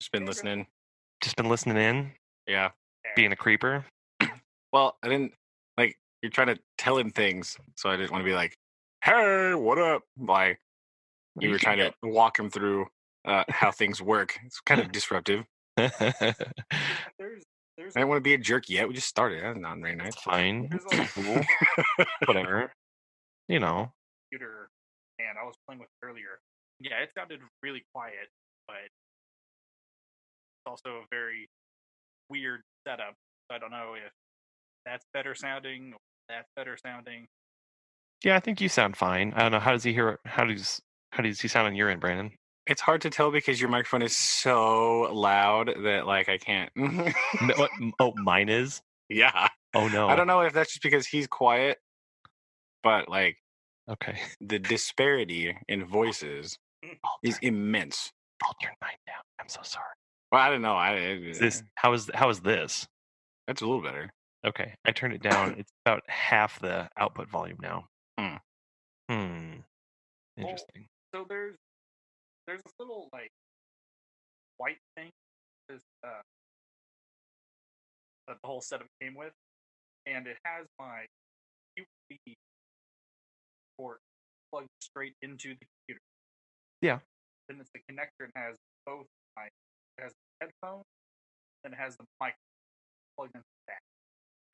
Just been listening. Just been listening in, Yeah. being a creeper. Well, I didn't like you're trying to tell him things, so I didn't want to be like, "Hey, what up?" Like you were trying to walk him through how things work. It's kind of disruptive. There's I didn't want to be a jerk yet. We just started. That's not very nice. It's fine. There's It's cool. Whatever. You know. computer, and I was playing with it earlier. Yeah, it sounded really quiet, but it's also a very weird setup. I don't know if that's better sounding or that's better sounding. Yeah, I think you sound fine. I don't know. How does he hear? How does he sound on your end, Brandon? It's hard to tell because your microphone is so loud that like I can't. What? Oh, mine is. Yeah. Oh no. I don't know if that's just because he's quiet, but like Okay. the disparity in voices is immense. I'll turn mine down. I'm so sorry. Well, I don't know. How is this? That's a little better. Okay, I turned it down. It's about half the output volume now. Interesting. So there's this little like white thing this that the whole setup came with, and it has my USB port plugged straight into the computer. Yeah. Then it's the connector and has both it has the headphone, then it has the mic plugged into that.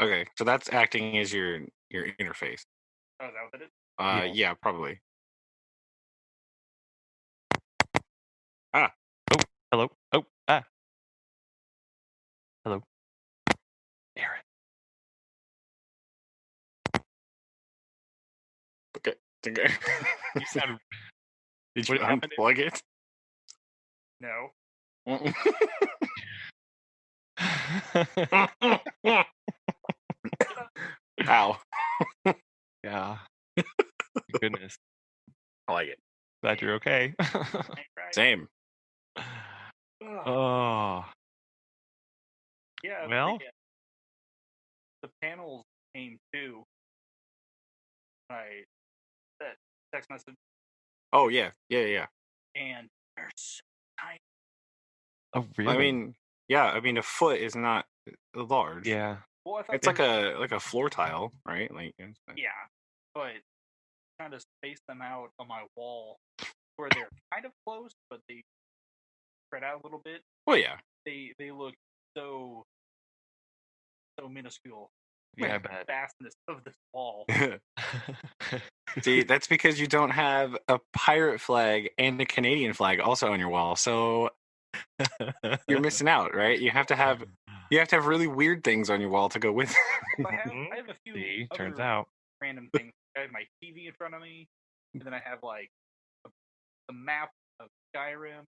Okay, so that's acting as your interface. Oh, is that what it is? Yeah, probably. Hello. Oh, hello. Aaron. Okay. You sound. Did What you happened? unplug it? No. Ow. Yeah. Goodness. I like it. Glad you're okay. Same. Oh. Yeah. Well. The panels came too. I that text message. Oh yeah. And they're so tiny. Oh really? I mean, yeah. I mean, a foot is not large. Yeah. Well, I thought it's like a floor tile, right? Like yeah, but kind of space them out on my wall where they're kind of close, but they spread out a little bit. Well, yeah. They look so minuscule. Yeah, I bet. Vastness of this wall. See, that's because you don't have a pirate flag and a Canadian flag also on your wall, so you're missing out, right? You have to have really weird things on your wall to go with. I have a few. See, other turns out random things. I have my TV in front of me, and then I have like the map of Skyrim.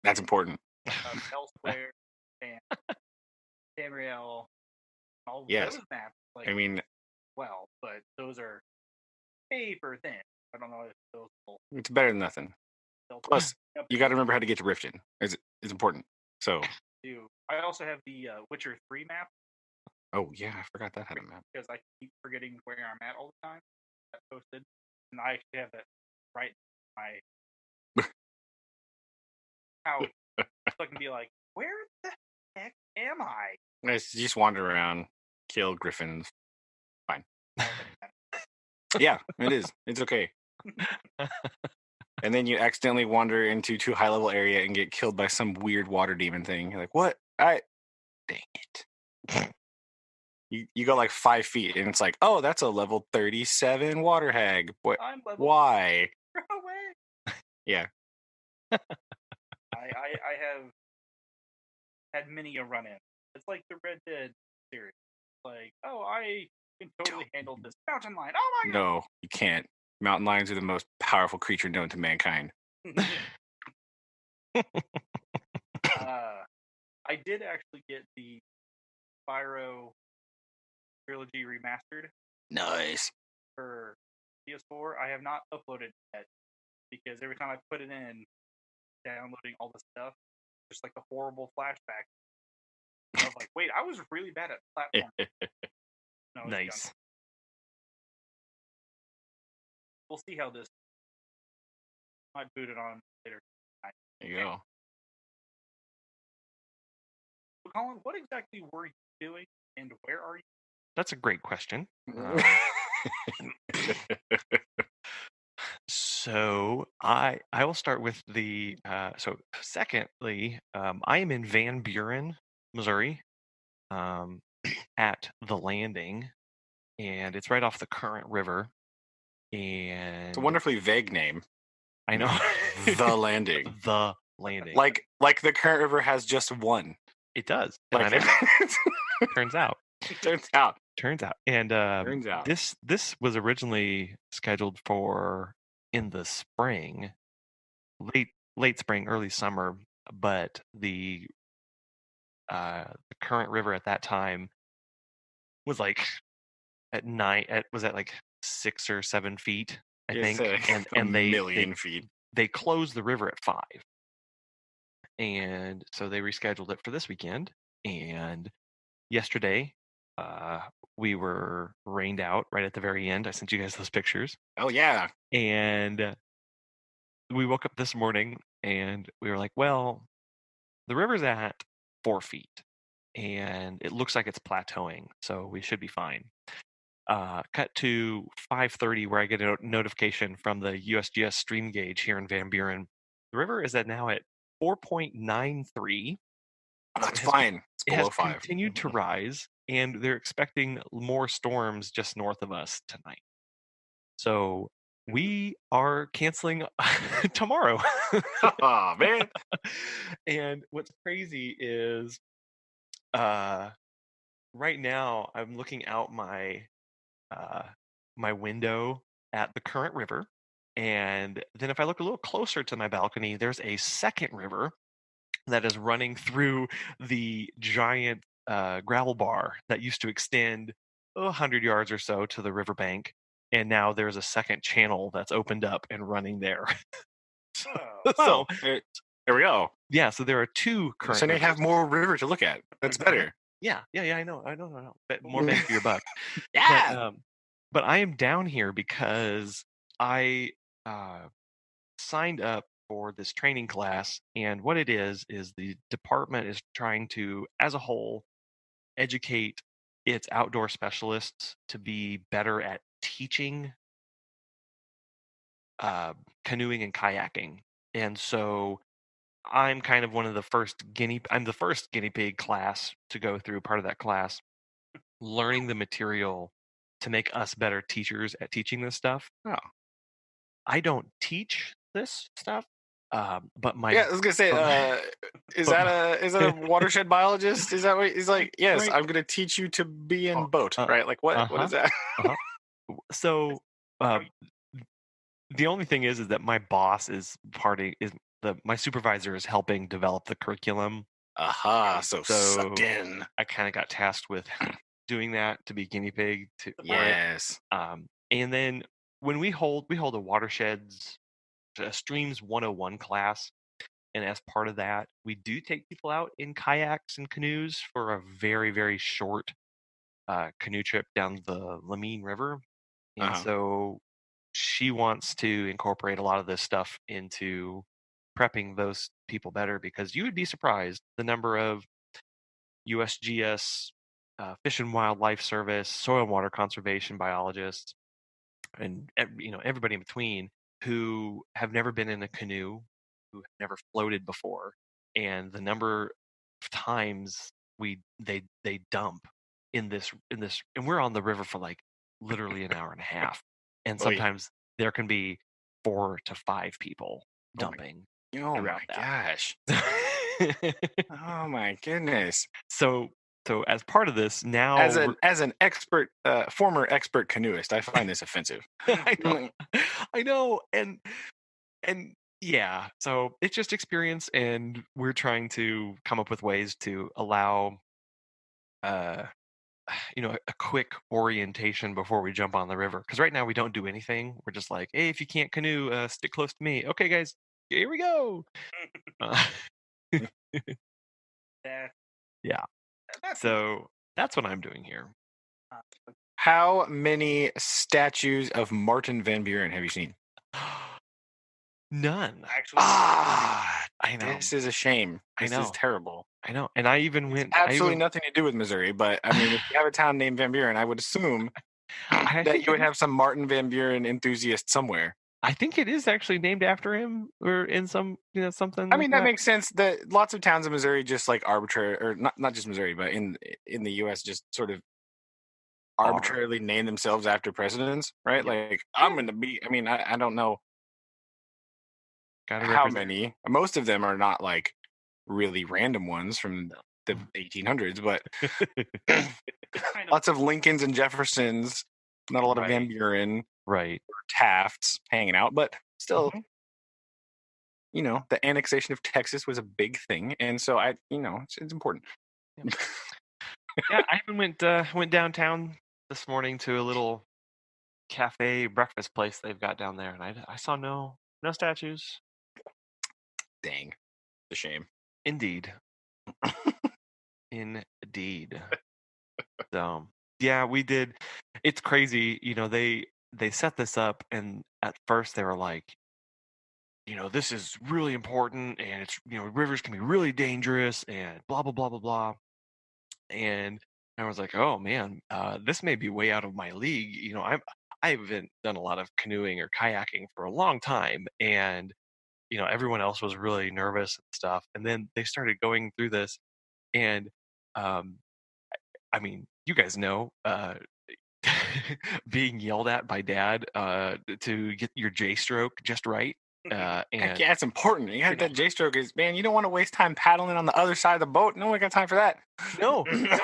That's important. Elsewhere and Tamriel. All yes. those maps. Like, I mean, well, but those are paper thin. I don't know if those will. It's better than nothing. Plus, you got to remember how to get to Riften. It's important. So. I also have the Witcher 3 map. Oh yeah, I forgot that had a map. Because I keep forgetting where I'm at all the time. That's posted, and I actually have that right in my house, so I can be like, where the heck am I? You just wander around, kill griffins. Fine. Yeah, it is. It's okay. And then you accidentally wander into too high level area and get killed by some weird water demon thing. You're like, what? Dang it. You go like 5 feet and it's like, oh, that's a level 37 water hag. What? Why? Run away. Yeah. I have had many a run in. It's like the Red Dead series. Like, oh, I can totally handle this mountain lion. Oh my god. No, you can't. Mountain lions are the most powerful creature known to mankind. I did actually get the Spyro trilogy remastered. Nice. For PS4. I have not uploaded it yet because every time I put it in, downloading all the stuff, just like the horrible flashback. I was like, wait, I was really bad at platform. Nice. Young. We'll see how this might boot it on later. There you go. Colin, what exactly were you doing, and where are you? That's a great question. So I will start with the so secondly, I am in Van Buren, Missouri, at the landing, and it's right off the Current River. It's a And wonderfully vague name. I know The landing. the landing. Like the Current River has just one. It does, and Like I know. Turns out. turns out. And Turns out. this was originally scheduled for in the spring, late spring, early summer, but the Current River at that time was like at was at like 6 or 7 feet, I It's think, a and million feet. they closed the river at 5, and so they rescheduled it for this weekend. And yesterday, we were rained out right at the very end. I sent you guys those pictures. Oh yeah. And we woke up this morning and we were like, well, the river's at 4 feet and it looks like it's plateauing, so we should be fine. Cut to 5:30, where I get a notification from the USGS stream gauge here in Van Buren. The river is now at 4.93. That's fine. It's It has below 5. continued to rise, and they're expecting more storms just north of us tonight. So we are canceling tomorrow. Oh man. And what's crazy is right now I'm looking out my my window at the Current River, and then if I look a little closer to my balcony, there's a second river that is running through the giant gravel bar that used to extend 100 yards or so to the riverbank, and now there's a second channel that's opened up and running there. Oh, So There we go. yeah, so there are 2 current So now you have rivers. more river to look at. That's better. Yeah, I know. But more bang for your buck. Yeah. But I am down here because I signed up for this training class, and what it is the department is trying to, as a whole, educate its outdoor specialists to be better at teaching canoeing and kayaking. And so I'm kind of I'm the first guinea pig class to go through, part of that class, learning the material to make us better teachers at teaching this stuff. Oh. I don't teach this stuff, but my Yeah, I was gonna say, is but that a watershed biologist? Is that what he's like? Yes, Right. I'm gonna teach you to be in boat, uh, right? Like what? What uh-huh, is that? uh-huh. So the only thing is that my boss is my supervisor is helping develop the curriculum. Aha! So So sucked in. I kind of got tasked with doing that, to be guinea pig for it. Yes. And then when we hold a watersheds, a streams 101 class, and as part of that, we do take people out in kayaks and canoes for a very, very short canoe trip down the Lamine River. And Uh-huh. so she wants to incorporate a lot of this stuff into prepping those people better, because you would be surprised the number of USGS, Fish and Wildlife Service, soil and water conservation biologists, and everybody in between, who have never been in a canoe, who have never floated before, and the number of times they dump in this, and we're on the river for like literally an hour and a half, and Oy. sometimes there can be 4 to 5 people dumping Oh throughout my that. gosh. Oh my goodness. So as part of this now, As an expert, former expert canoeist, I find this offensive. I know, and yeah, so it's just experience, and we're trying to come up with ways to allow uh a quick orientation before we jump on the river, because right now we don't do anything. We're just like, hey, if you can't canoe, stick close to me. Okay, guys, here we go. that, Yeah, that's so that's what I'm doing here. How many statues of Martin Van Buren have you seen? None. actually Ah, I know. This is a shame. I This is know. terrible. I know. And I even It's went. absolutely nothing to do with Missouri, but I mean, if you have a town named Van Buren, I would assume I that think you it would is. have some Martin Van Buren enthusiast somewhere. I think it is actually named after him, or in some, something I like mean, that that. makes sense. That lots of towns in Missouri just like arbitrary, or not just Missouri, but in the U.S. just sort of Are. arbitrarily name themselves after presidents, right? Yep. Like I'm going to be. I mean, I don't know Got to how represent. many. Most of them are not like really random ones from No. the 1800s, but It's kind of lots of Lincolns and Jeffersons. Not a lot of Van Right. Buren Right. or Tafts hanging out, but still, Mhm. the annexation of Texas was a big thing, and so it's important. Yeah, I even went downtown this morning to a little cafe breakfast place they've got down there, and I saw no statues. Dang, a shame. Indeed. Indeed. So yeah, we did. It's crazy. They set this up, and at first they were like, this is really important, and it's rivers can be really dangerous, and blah blah blah blah blah. And I was like, oh man, this may be way out of my league. I haven't done a lot of canoeing or kayaking for a long time, and everyone else was really nervous and stuff. And then they started going through this, and um, I mean, you guys know, being yelled at by dad to get your J stroke just right, Heck and yeah, it's important. You you have know, that J stroke is man. You don't want to waste time paddling on the other side of the boat. No one got time for that. no, no,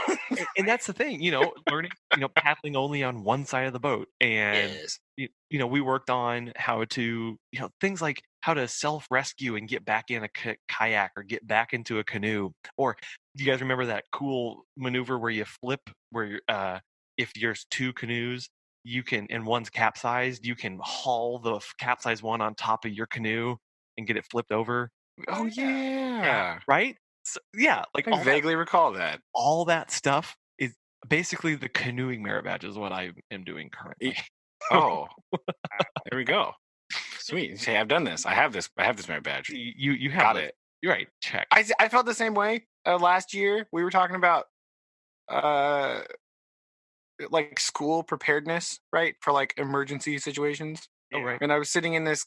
and that's the thing, learning, paddling only on one side of the boat, and Yes. we worked on how to, things like how to self rescue and get back in a kayak or get back into a canoe. Or do you guys remember that cool maneuver where you flip, where if there's two canoes, you can, and one's capsized, you can haul the capsized one on top of your canoe and get it flipped over. Oh yeah. Yeah, yeah. right. So, yeah, like I vaguely recall that. all that stuff is basically the canoeing merit badge is what I am doing currently. Oh, there we go. Sweet. Say, I've done this. I have this. I have this merit badge. You have Got this. it. You're right. Check. I felt the same way last year. We were talking about uh like school preparedness, right, for like emergency situations. Oh Yeah. right. And I was sitting in this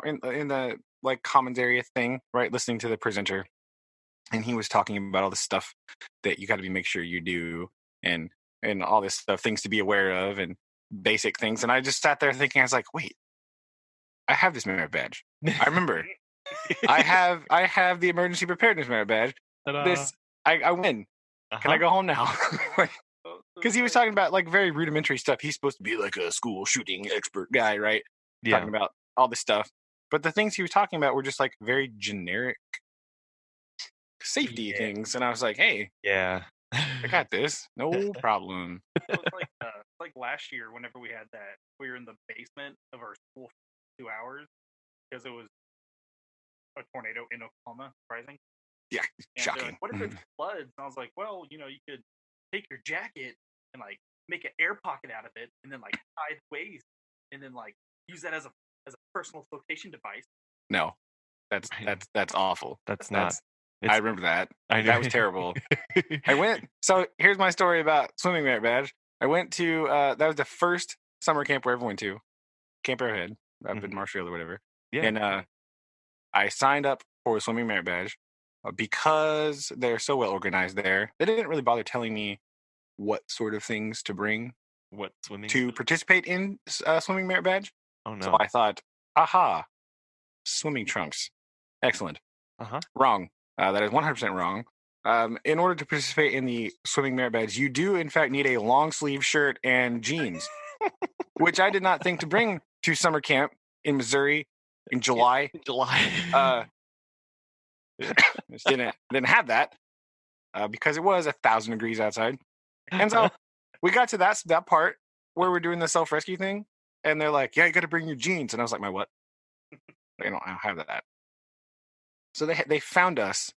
in the like commons area thing, right, listening to the presenter, and he was talking about all the stuff that you got to be make sure you do, and all this stuff, things to be aware of, and basic things. And I just sat there thinking, I was like, wait, I have this merit badge. I remember. I have the emergency preparedness merit badge. Ta-da. This I win. Can I Uh-huh. go home now? So Because he was talking about like very rudimentary stuff. He's supposed to be like a school shooting expert guy, right? Yeah. Talking about all this stuff. But the things he was talking about were just like very generic safety Yeah. things. And I was like, hey, Yeah. I got this. No problem. So it's like last year whenever we had that, we were in the basement of our school for 2 hours because it was a tornado in Oklahoma, surprising. Yeah, And they're shocking. like, what if it floods? And I was like, well, you could take your jacket and like make an air pocket out of it, and then like tie the waist, and then like use that as a personal flotation device. No, that's awful. That's That's not. I remember that. I know. That was terrible. I went. So here's my story about swimming merit badge. I went to that was the first summer camp we ever went to, Camp Arrowhead up in Marshfield or whatever. Yeah. And I signed up for a swimming merit badge because they're so well organized there. They didn't really bother telling me what sort of things to bring What swimming? to participate in swimming merit badge. Oh no. So I thought, aha, swimming trunks. Excellent. Uh-huh. Wrong. That is 100% wrong. In order to participate in the swimming merit badge, you do in fact need a long sleeve shirt and jeans, which I did not think to bring to summer camp in Missouri in July. July. Just didn't have that because it was 1,000 degrees outside, and so we got to that part where we're doing the self rescue thing, and they're like, "Yeah, you got to bring your jeans," and I was like, "My what?" I don't have that. So they found us.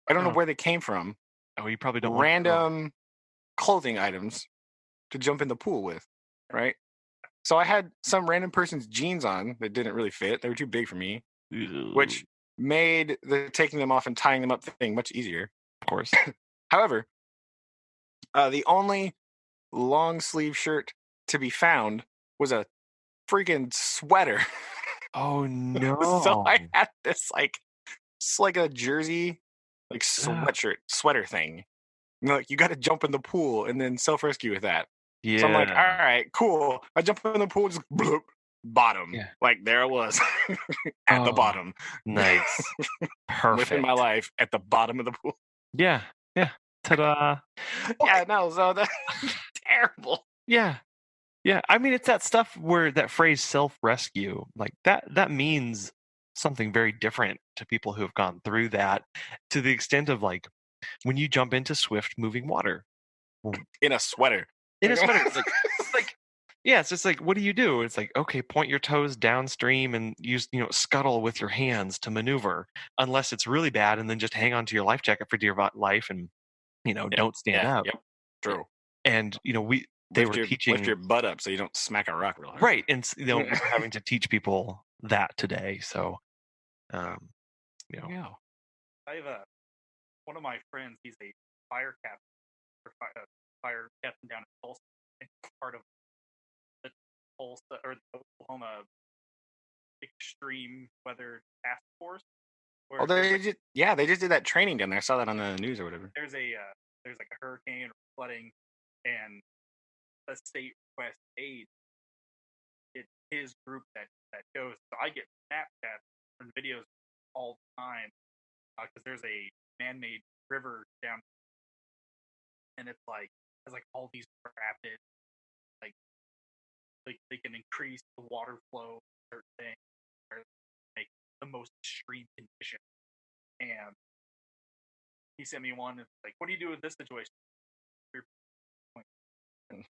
I don't know where they came from. Oh, you probably don't want Random clothing items to jump in the pool with, right? So I had some random person's jeans on that didn't really fit. They were too big for me, which made the taking them off and tying them up thing much easier. Of course. However, the only long sleeve shirt to be found was a freaking sweater. Oh So no. I had this it's like a jersey, like Ugh. sweater thing. Like, you got to jump in the pool and then self rescue with that. So I'm like, all Yeah. right, cool. I jump in the pool, just bloop, bottom. Yeah. Like there it was at the Oh, bottom. nice. Living my Perfect. life at the bottom of the pool. Yeah. Yeah. Ta-da. Yeah, no, so that's terrible. Yeah. Yeah. I mean, it's that stuff where that phrase self-rescue, like that means something very different to people who have gone through that, to the extent of like when you jump into swift moving water In a sweater. in a sweater, like yeah, it's just like, what do you do? It's like, okay, point your toes downstream and use, scuttle with your hands to maneuver, unless it's really bad, and then just hang on to your life jacket for dear life and Yep. don't stand Yeah. up. Yep. True. And they were Lift teaching. your butt up so you don't smack a rock real hard. Right, and we're having to teach people that today. So, um, Yeah. I have one of my friends. He's a fire captain, or fire captain down in Tulsa. I think he's part of the Tulsa or the Oklahoma Extreme Weather Task Force. Where Oh, they just did that training down there. I saw that on the news or whatever. there's like a hurricane or flooding, and a state request aid. It's his group that goes. So I get Snapchats and videos all the time because there's a man-made river down, and it's like has like all these rapids, like they can increase the water flow, certain things, or like the most extreme condition. And he sent me one. It's like, what do you do with this situation?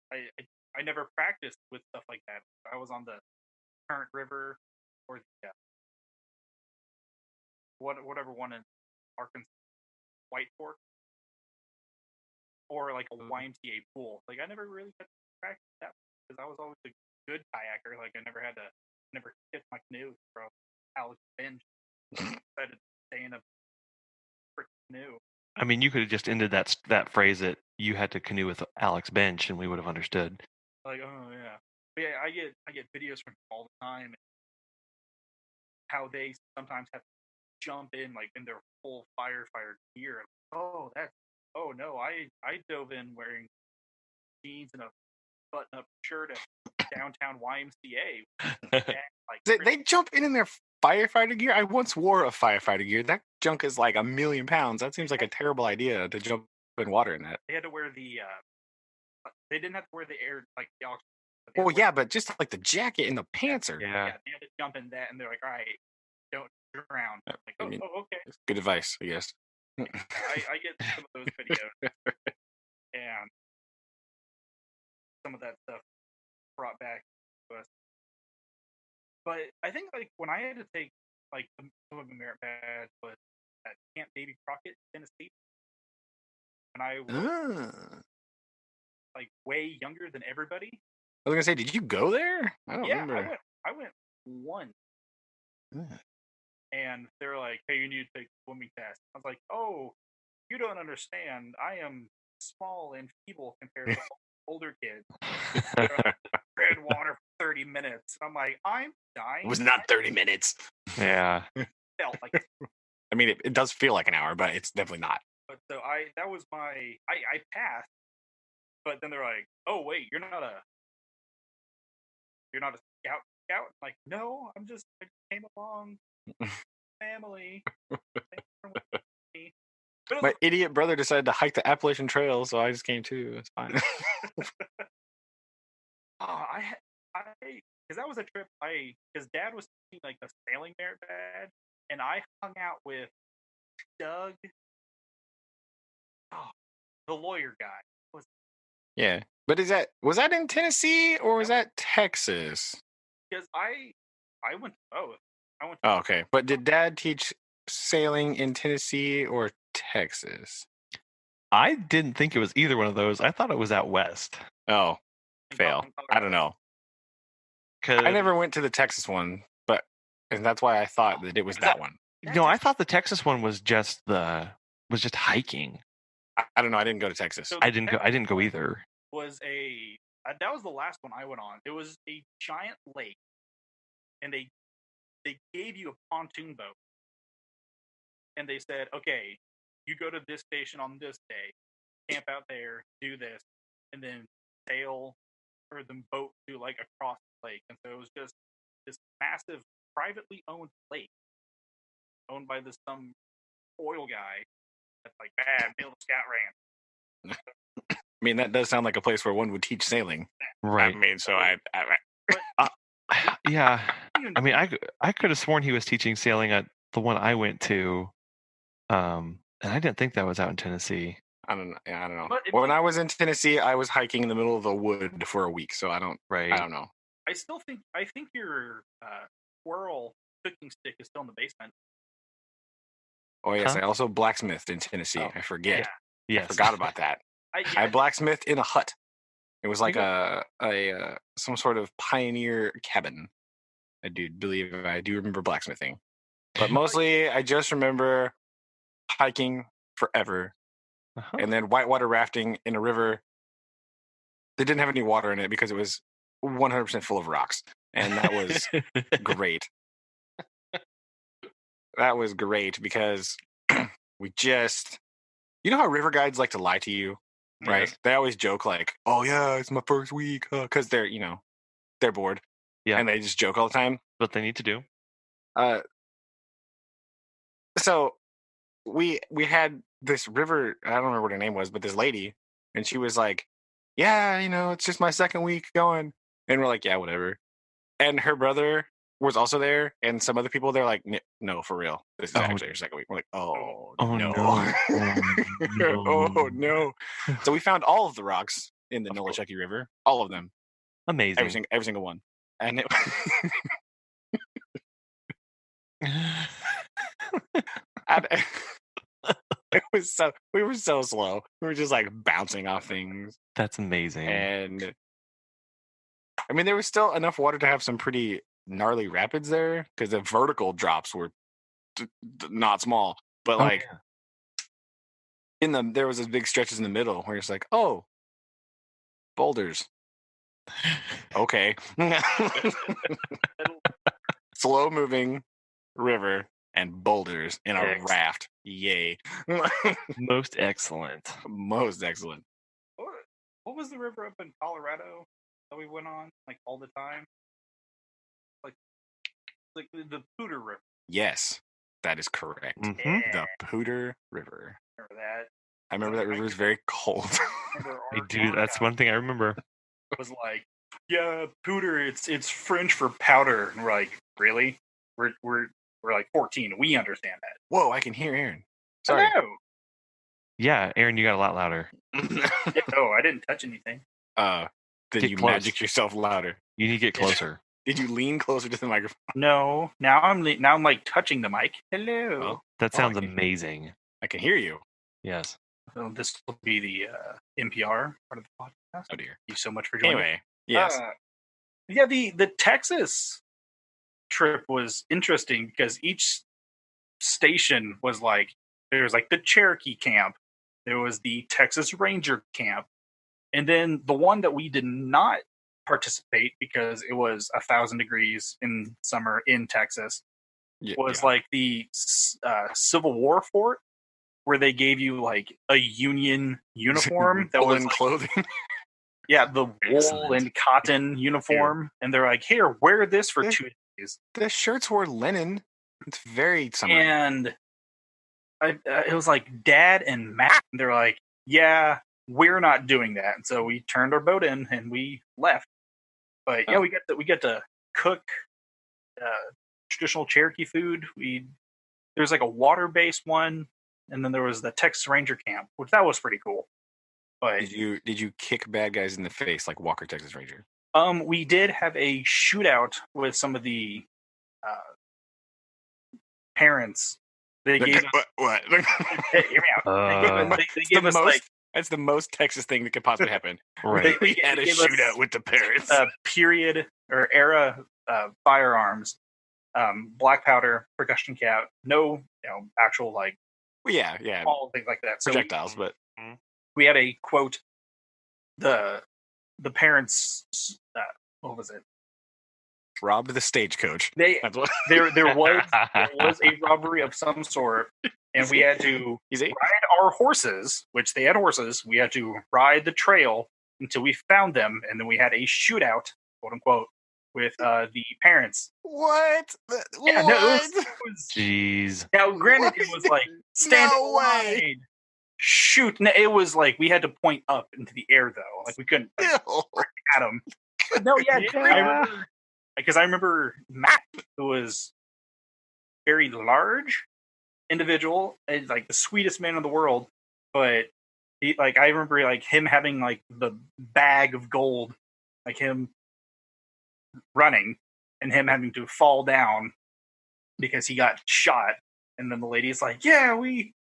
I never practiced with stuff like that. I was on the Current River or the whatever one in Arkansas, White Fork, or like a YMCA pool. Like I never really got to practice that because I was always a good kayaker. Like I never hit my canoe from Alex Bench. Decided to stay in a freaking canoe. I mean, you could have just ended that phrase at "you had to canoe with Alex Bench," and we would have understood. Like, oh yeah, but yeah. I get videos from him all the time. How they sometimes have to jump in like in their full firefighter gear. Oh, oh no, I dove in wearing jeans and a button-up shirt at downtown YMCA. Like They jump in their firefighter gear. I once wore a firefighter gear. That junk is like 1,000,000 pounds. That seems like a terrible idea to jump in water in that. they had to wear they didn't have to wear the air like the oxygen. Well, yeah, but just like the jacket and the pants are. Yeah. They had to jump in that, and they're like, all right, don't drown. Like, I mean, okay. it's good advice, I guess. I get some of those videos, and some of that stuff brought back to us. But I think like when I had to take like some of the merit badge was at Camp Davy Crockett, Tennessee, and I was like way younger than everybody. I was gonna say, did you go there? I don't remember. I went once, and they were like, "Hey, you need to take the swimming test." I was like, "Oh, you don't understand. I am small and feeble compared to older kids." Tread water for 30 minutes. I'm like, I'm dying. It was not 30 minutes. Yeah. Felt like I mean, it does feel like an hour, but it's definitely not. But so that was I passed, but then they're like, "Oh wait, you're not a scout." I'm like, no, I just came along, family. My idiot brother decided to hike the Appalachian Trail, so I just came too. It's fine. Because that was a trip. Because Dad was taking like the sailing merit badge, and I hung out with Doug, the lawyer guy. Yeah, but was that in Tennessee or was that Texas? Because I went to both. Oh, okay. But did Dad teach sailing in Tennessee or Texas? I didn't think it was either one of those. I thought it was out west. Oh, fail. I don't know. I never went to the Texas one, and that's why I thought that it was that one. No, I thought the Texas one was just hiking. I don't know. I didn't go to Texas. So I didn't go either. Was that was the last one I went on. It was a giant lake, and they gave you a pontoon boat, and they said, okay, you go to this station on this day, camp out there, do this, and then sail or the boat to like across the lake. And so it was just this massive privately owned lake owned by some oil guy that's like, build a scout ranch. I mean, that does sound like a place where one would teach sailing. Right. I mean, so yeah. I mean, I could have sworn he was teaching sailing at the one I went to, and I didn't think that was out in Tennessee. I don't know. When I was in Tennessee, I was hiking in the middle of the wood for a week, so I don't know. I think your squirrel cooking stick is still in the basement. Oh yes, I also blacksmithed in Tennessee. Oh, I forget. yeah. Yes. I forgot about that. I blacksmithed in a hut. It was like some sort of pioneer cabin. I do remember blacksmithing, but mostly I just remember hiking forever, and then whitewater rafting in a river that didn't have any water in it because it was 100% full of rocks, and that was great. That was great because we just, you know how river guides like to lie to you, right? Yes. They always joke like, "Oh yeah, it's my first week," because they're they're bored, and they just joke all the time. What they need to do. So we had this river. I don't remember what her name was, but this lady, and she was like, "Yeah, it's just my second week going," and we're like, "Yeah, whatever." And her brother was also there, and some other people. They're like, "No, for real, this is actually your second week." We're like, "Oh no, oh no!" So we found all of the rocks in the Nolichucky River, all of them, amazing, every single one, and it. We were so slow. We were just like bouncing off things. That's amazing. And I mean, there was still enough water to have some pretty gnarly rapids there because the vertical drops were not small. But there was those big stretches in the middle where it's like, oh, boulders. Okay. Slow moving river and boulders in a raft. Yay. Most excellent. Most excellent. What was the river up in Colorado that we went on like all the time? Like the Pooter River. Yes, that is correct. Mm-hmm. Yeah. The Pooter River. Remember that? I remember that river was very cold. I do. That's one thing I remember. It was like, yeah, Pooter. It's French for powder. And we're like, really? We're like 14. We understand that. Whoa, I can hear Aaron. Sorry. Hello. Yeah, Aaron, you got a lot louder. Oh, I didn't touch anything. Did you magic yourself louder? You need to get closer. Did you lean closer to the microphone? No. Now I'm like touching the mic. Hello. Well, that sounds amazing. I can hear you. Yes. So this will be the NPR part of the podcast. Oh dear. Thank you so much for joining. Anyway, yes. The Texas trip was interesting because each station was like, there was like the Cherokee camp, there was the Texas Ranger camp, and then the one that we did not participate because it was 1,000 degrees in summer in Texas was like the Civil War fort, where they gave you like a Union uniform that was like, clothing. Yeah, the wool and cotton uniform, and they're like, "Here, wear this for 2 days." The shirts were linen. It's very summery. And it was like Dad and Matt. And they're like, "Yeah, we're not doing that." And so we turned our boat in and we left. But yeah, we got to cook traditional Cherokee food. There's like a water-based one, and then there was the Texas Ranger camp, which that was pretty cool. But did you kick bad guys in the face like Walker Texas Ranger? We did have a shootout with some of the parents. They gave us, what? Hear me out. They gave us like, that's the most Texas thing that could possibly happen. Right. We had a shootout with the parents. Period or era firearms, black powder, percussion cap, no, actual like Well, yeah, all things like that. So projectiles, but we had a quote. The parents, what was it? robbed the stagecoach. They That's what. there was a robbery of some sort, and we had to ride our horses, which they had horses. We had to ride the trail until we found them, and then we had a shootout, quote unquote, with the parents. What? Yeah, no, it was. Jeez. Now, granted, it was like stand No way. wide, shoot. No, it was like we had to point up into the air though, like we couldn't like, at them. But no, yeah, Yeah. I remember Matt, who was very large individual, and like the sweetest man in the world, but he, like, I remember like him having like the bag of gold, like him running and him having to fall down because he got shot, and then the lady's like, "Yeah, we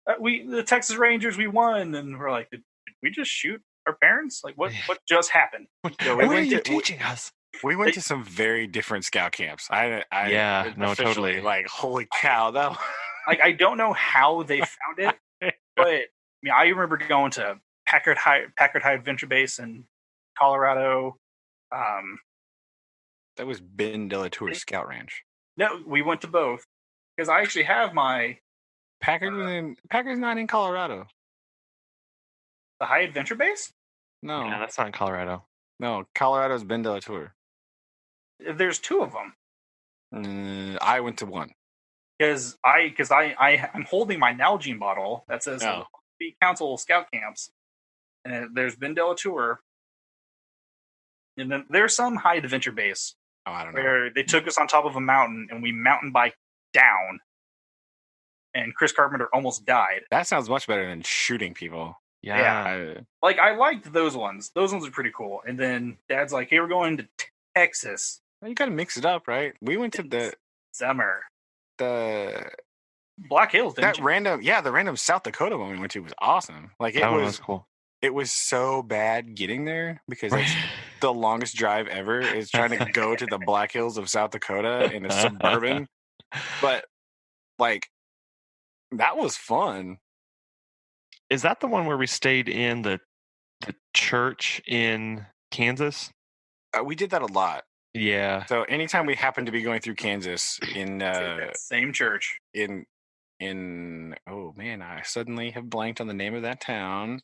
the Texas Rangers, we won," and we're like, "Did we just shoot our parents? Like, what just happened?" Yo, What are you teaching us? We went to some very different scout camps. Yeah, no, officially, totally. like, holy cow, that. Like, I don't know how they found it, but I mean, I remember going to Packard High Adventure Base in Colorado. That was Ben Delatour's Scout Ranch. No, we went to both because I actually have my Packard's not in Colorado. the High Adventure Base. No, Yeah, that's not in Colorado. no, Colorado's Ben Delatour. There's two of them I went to one. because I'm holding my Nalgene bottle that says the Council Scout Camps, and there's Ben Delatour, and then there's some High Adventure Base. Oh, I don't know. Where they took us on top of a mountain and we mountain biked down, and Chris Carpenter almost died. That sounds much better than shooting people. Yeah. Like, I liked those ones. Those ones are pretty cool. And then Dad's like, "Hey, we're going to Texas." Well, you gotta mix it up, right? We went to the Summer. the Black Hills, didn't you? the random South Dakota one we went to was awesome. Like, That one was cool. It was so bad getting there because it's the longest drive ever is trying to go to the Black Hills of South Dakota in a suburban. But like, that was fun. Is that the one where we stayed in the church in Kansas? We did that a lot. Yeah. So anytime we happened to be going through Kansas in That same church in oh man, I suddenly have blanked on the name of that town.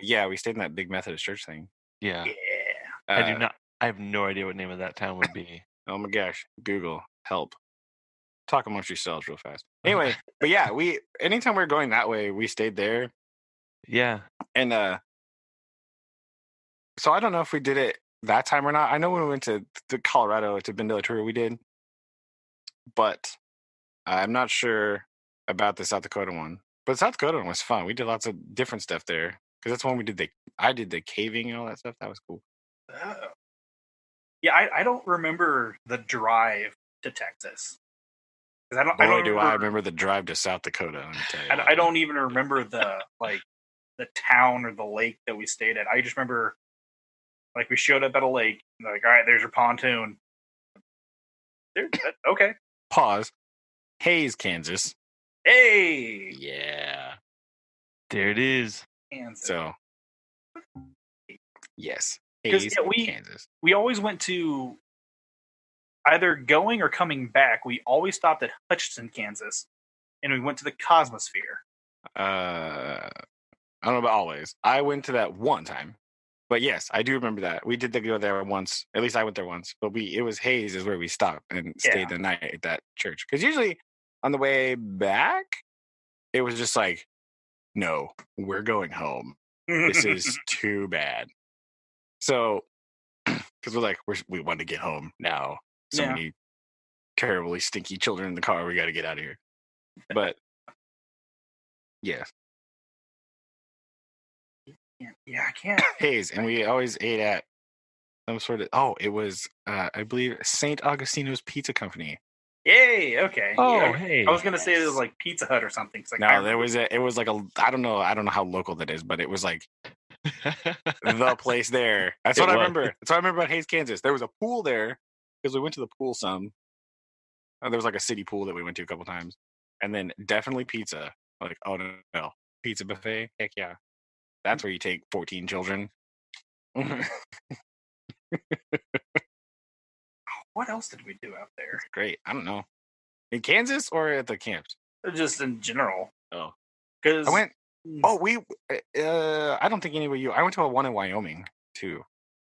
Yeah, we stayed in that big Methodist church thing. Yeah. Yeah. I have no idea what name of that town would be. Oh my gosh, Google help. Talk amongst yourselves real fast. Anyway, but yeah, anytime we were going that way, we stayed there. Yeah. And so I don't know if we did it that time or not. I know when we went to Colorado to Ben Delatour, we did, but I'm not sure about the South Dakota one. But the South Dakota one was fun. We did lots of different stuff there because that's when we did I did the caving and all that stuff. That was cool. Yeah, I don't remember the drive to Texas. I remember the drive to South Dakota. Let me tell you. I don't even remember the town or the lake that we stayed at. I just remember like we showed up at a lake. And like, all right, there's your pontoon. Okay. Pause. Hays, Kansas. Hey. Yeah. There it is. Kansas. So. Yes. Hays, Kansas. We always went to either going or coming back. We always stopped at Hutchinson, Kansas, and we went to the Cosmosphere. I don't know about always. I went to that one time, but yes, I do remember that we did go there once. At least I went there once. But it was Hays is where we stopped and stayed the night at that church. Because usually on the way back, it was just like, no, we're going home. This is too bad. So, because we're like, we want to get home now. So many terribly stinky children in the car. We got to get out of here. But yes. Yeah, I can't. Hays, and we always ate at some sort of. It was I believe St. Augustino's Pizza Company. Yay! Okay. Oh, hey. I was gonna say it was like Pizza Hut or something. Like, no, it was like I don't know how local that is, but it was like the place there. That's what I remember. That's what I remember about Hays, Kansas. There was a pool there because we went to the pool some. There was like a city pool that we went to a couple times, and then definitely pizza. Like, oh no, pizza buffet, heck yeah, that's where you take 14 children. What else did we do out there? Great. I don't know. In Kansas or at the camps? Just in general. Oh, Because I went. Oh, I don't think any of you. I went to a one in Wyoming too.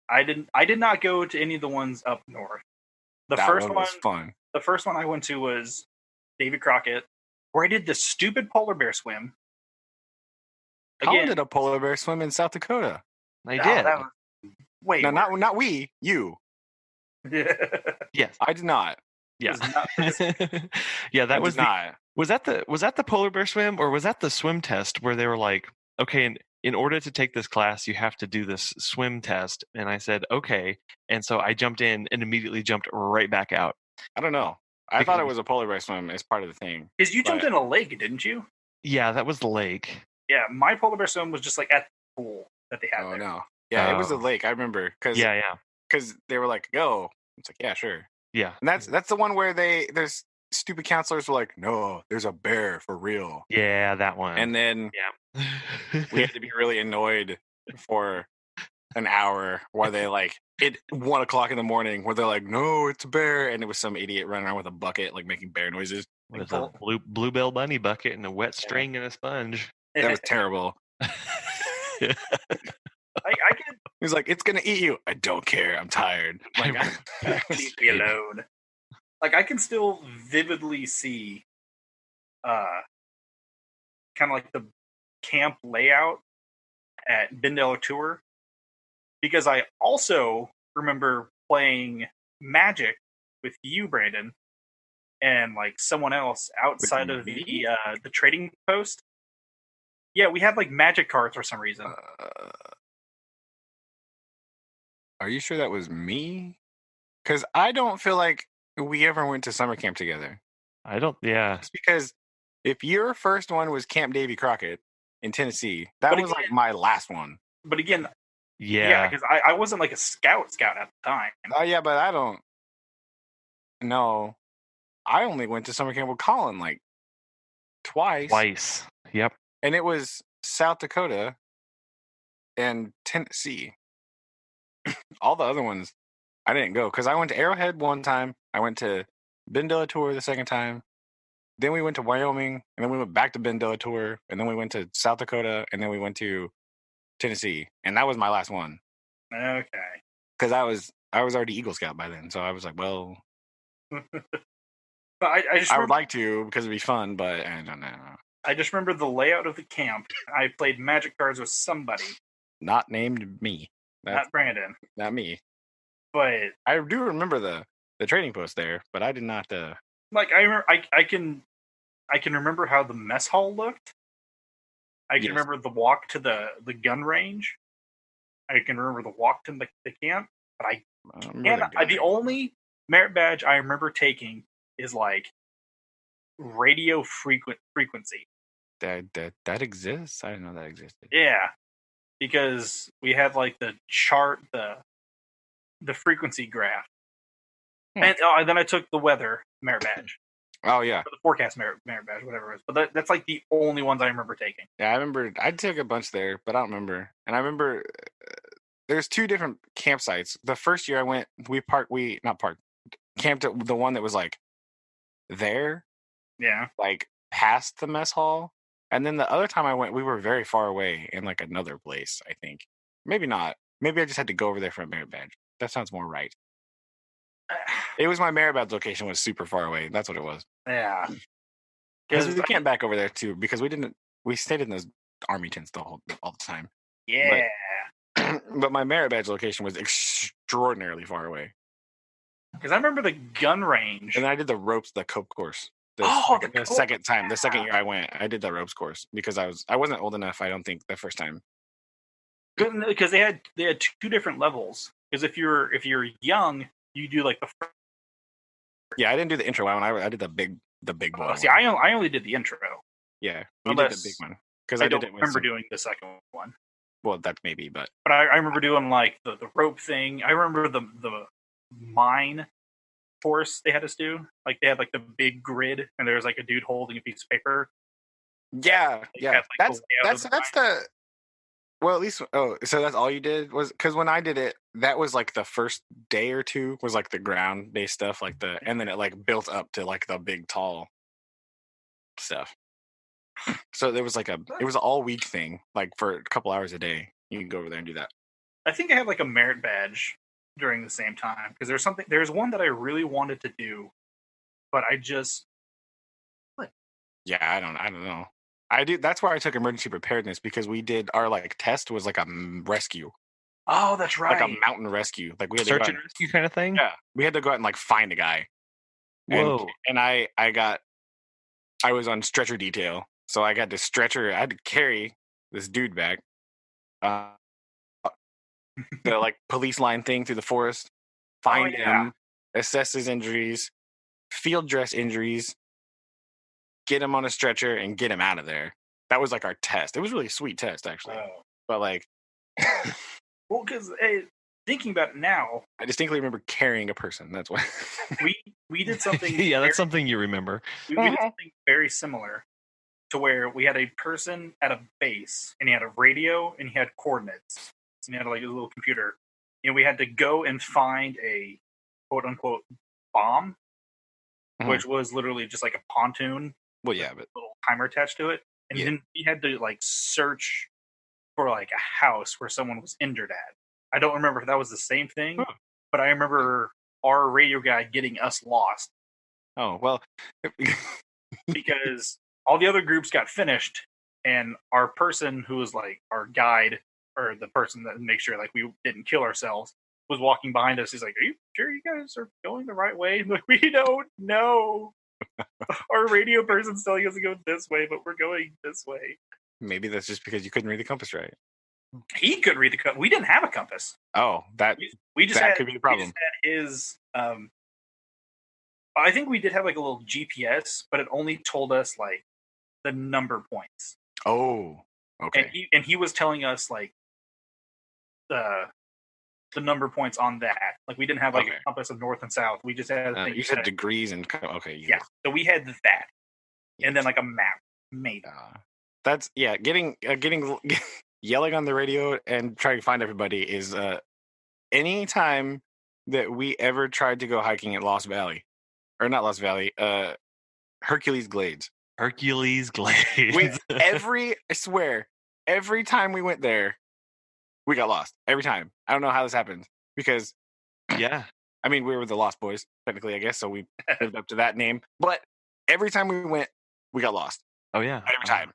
I did not go to any of the ones up north. The That first one was fun. The first one I went to was Davy Crockett, where I did the stupid polar bear swim. Collin did a polar bear swim in South Dakota. I did. That was way No, worse. not we. You. Yes, I did not. yeah, It yeah. That I was did not. Was that the polar bear swim, or was that the swim test where they were like, okay, in order to take this class, you have to do this swim test? And I said, okay. And so I jumped in and immediately jumped right back out. I don't know. I thought it was a polar bear swim as part of the thing. Because you jumped in a lake, didn't you? Yeah, that was the lake. Yeah, my polar bear swim was just like at the pool that they had there. No. Yeah, it was a lake. I remember. Yeah. Because they were like, go. It's like, yeah, sure. Yeah. And that's the one where there's stupid counselors were like, no, there's a bear for real. Yeah, that one. And then we had to be really annoyed for an hour while they like at 1 o'clock in the morning where they're like, no, it's a bear. And it was some idiot running around with a bucket, like making bear noises. With a bluebell bunny bucket and a wet string and a sponge. That was terrible. I can He's like, it's gonna eat you. I don't care. I'm tired. Like, leave me alone. Like I can still vividly see kind of like the camp layout at Bendel Tour, because I also remember playing Magic with you, Brandon, and like someone else outside of the trading post. Yeah, we had like Magic cards for some reason. Are you sure that was me? Because I don't feel like we ever went to summer camp together. I don't. Yeah. It's because if your first one was Camp Davy Crockett in Tennessee, that was like my last one. But again, yeah, because I wasn't like a scout at the time. Oh yeah, but I don't. No, I only went to summer camp with Collin like twice. Yep. And it was South Dakota and Tennessee. All the other ones, I didn't go because I went to Arrowhead one time. I went to Ben de la Tour the second time. Then we went to Wyoming, and then we went back to Ben de la Tour, and then we went to South Dakota, and then we went to Tennessee, and that was my last one. Okay. Because I was already Eagle Scout by then, so I was like, well, but I would like to because it'd be fun, but I don't know. I just remember the layout of the camp. I played Magic cards with somebody. Not named me. Not Brandon. Not me. But I do remember the trading post there, but I did not. Like I remember, I can remember how the mess hall looked. I can remember the walk to the gun range. I can remember the walk to the camp. But the only merit badge I remember taking is like radio frequency. That exists? I didn't know that existed. Yeah, because we had like the chart, the frequency graph, and then I took the weather merit badge. Oh yeah, or the forecast merit badge, whatever it is. But that's like the only ones I remember taking. Yeah, I remember I took a bunch there, but I don't remember. And I remember there's two different campsites. The first year I went, camped at the one that was like there. Yeah. Like past the mess hall. And then the other time I went, we were very far away in like another place, I think. Maybe not. Maybe I just had to go over there for a merit badge. That sounds more right. It was my merit badge location was super far away. That's what it was. Yeah. Because we camped back over there too, because we stayed in those army tents all the time. Yeah. But my merit badge location was extraordinarily far away. Because I remember the gun range. And then I did the ropes, the cope course. The second year I went, I did the ropes course because I wasn't old enough, I don't think, the first time. Because they had two different levels. Because if you're young, you do like the first. Yeah, I didn't do the intro one. I did the big one. See, I only did the intro. Yeah, we did the big one because I don't remember doing the second one. Well, that maybe, but I remember doing like the rope thing. I remember the mine course they had us do. Like they had like the big grid, and there was like a dude holding a piece of paper. Yeah, yeah. Had, like, the layout of That's the well, at least so that's all you did was because when I did it, that was like the first day or two was like the ground based stuff, like and then it like built up to like the big tall stuff. So there was like it was an all week thing, like for a couple hours a day. You can go over there and do that. I think I had like a merit badge during the same time because there's one that I really wanted to do, but I just Yeah, I don't know. I do. That's why I took emergency preparedness because we did our like test was like a rescue, oh, that's right, like a mountain rescue. Like we had to Search go out and rescue kind of thing. yeah, we had to go out and like find a guy. Whoa. And I was on stretcher detail, so I got to stretcher. I had to carry this dude back, uh, the like police line thing through the forest, find him, assess his injuries, field dress injuries, get him on a stretcher, and get him out of there. That was like our test. It was really a sweet test actually, but like, well, because thinking about it now, I distinctly remember carrying a person. That's why we did something. Yeah, that's something you remember. We did something very similar to where we had a person at a base, and he had a radio, and he had coordinates, and he had like a little computer, and we had to go and find a quote unquote bomb, which was literally just like a pontoon. Well, yeah, but a little timer attached to it, and then we had to like search for like a house where someone was injured at. I don't remember if that was the same thing, but I remember our radio guy getting us lost. Oh well, because all the other groups got finished, and our person who was like our guide or the person that makes sure like we didn't kill ourselves was walking behind us. He's like, "Are you sure you guys are going the right way?" Like, we don't know. Our radio person's telling us to go this way, but we're going this way. Maybe that's just because you couldn't read the compass right. He couldn't read the compass. We didn't have a compass. Oh, we just that had, could be the problem. We just had his. I think we did have like a little GPS, but it only told us like the number points. Oh, okay. And he was telling us like the number points on that. Like we didn't have like a compass of north and south. We just had. You said degrees and okay. Yeah, so we had that, and then like a map made. That's getting yelling on the radio and trying to find everybody is any time that we ever tried to go hiking at Lost Valley, or not Lost Valley, Hercules Glades. Hercules Glades. I swear, every time we went there, we got lost. Every time. I don't know how this happened because, yeah, I mean, we were the Lost Boys technically, I guess, so we lived up to that name. But every time we went, we got lost. Oh yeah, every time.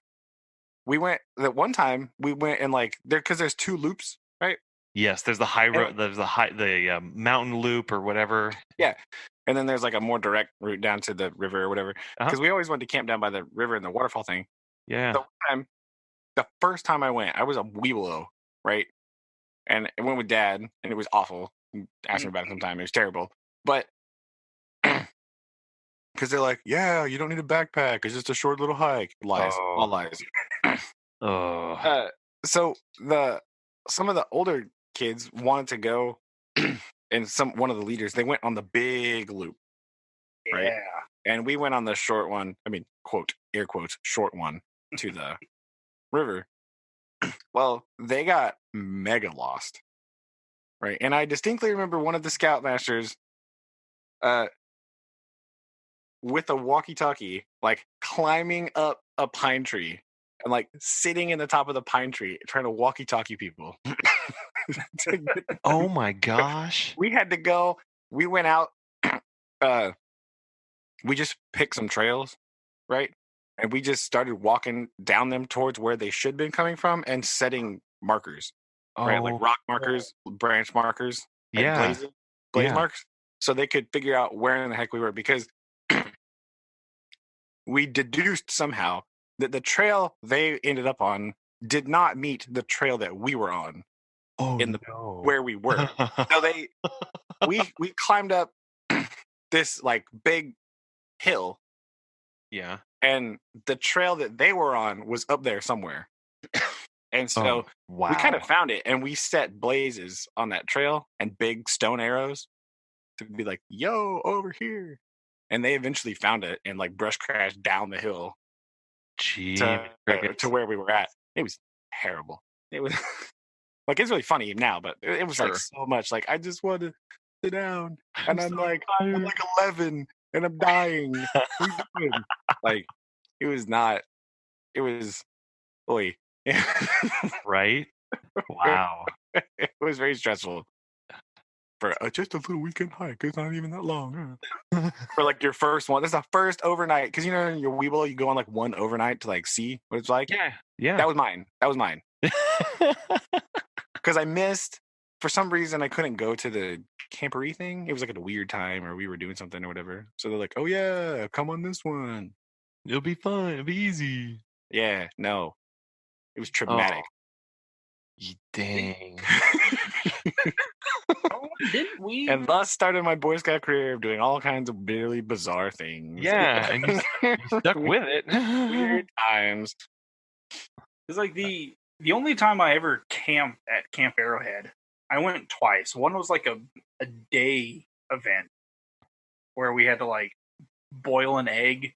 We went that one time. We went and like because there's two loops, right? Yes, there's the high road. There's the mountain loop or whatever. Yeah, and then there's like a more direct route down to the river or whatever. Because we always wanted to camp down by the river and the waterfall thing. Yeah. The first time I went, I was a weeblo, right? And I went with Dad, and it was awful. Ask me about it sometime. It was terrible, but because they're like, yeah, you don't need a backpack. It's just a short little hike. Lies, all lies. So some of the older kids wanted to go, and one of the leaders, they went on the big loop, right? Yeah. And we went on the short one. I mean, quote, air quotes, short one to the river. Well, they got mega lost, right? And I distinctly remember one of the scoutmasters, with a walkie-talkie, like climbing up a pine tree and like sitting in the top of the pine tree trying to walkie-talkie people. Oh my gosh. We had to go. We went out. We just picked some trails, right? And we just started walking down them towards where they should have been coming from and setting markers, right? Like rock markers, branch markers, and blaze marks. So they could figure out where in the heck we were because we deduced somehow that the trail they ended up on did not meet the trail that we were on where we were. So we climbed up this like big hill. Yeah. And the trail that they were on was up there somewhere. And so we kind of found it and we set blazes on that trail and big stone arrows. to be like, "Yo, over here," and they eventually found it and like brush crashed down the hill Gee, to where we were at. It was terrible. It was like it's really funny now, but it was like Sure. so much. Like I just want to sit down, and I'm so like tired. 11 and I'm dying. What are you doing? Like it was not. It was. Oy. Right? Wow. It was very stressful for just a little weekend hike. It's not even that long. For like your first one, that's the first overnight because you know in your Weeble you go on like one overnight to like see what it's like. Yeah. Yeah. That was mine. That was mine because I missed for some reason I couldn't go to the camporee thing. It was like at a weird time or we were doing something or whatever. So they're like, "Oh yeah, come on this one." It'll be fun. It'll be easy. Yeah, no, it was Oh, traumatic. dang. Oh, didn't we? And thus started my Boy Scout career of doing all kinds of really bizarre things. Yeah, and you stuck with it. Weird times. It's like the only time I ever camped at Camp Arrowhead, I went twice. One was like a day event where we had to like boil an egg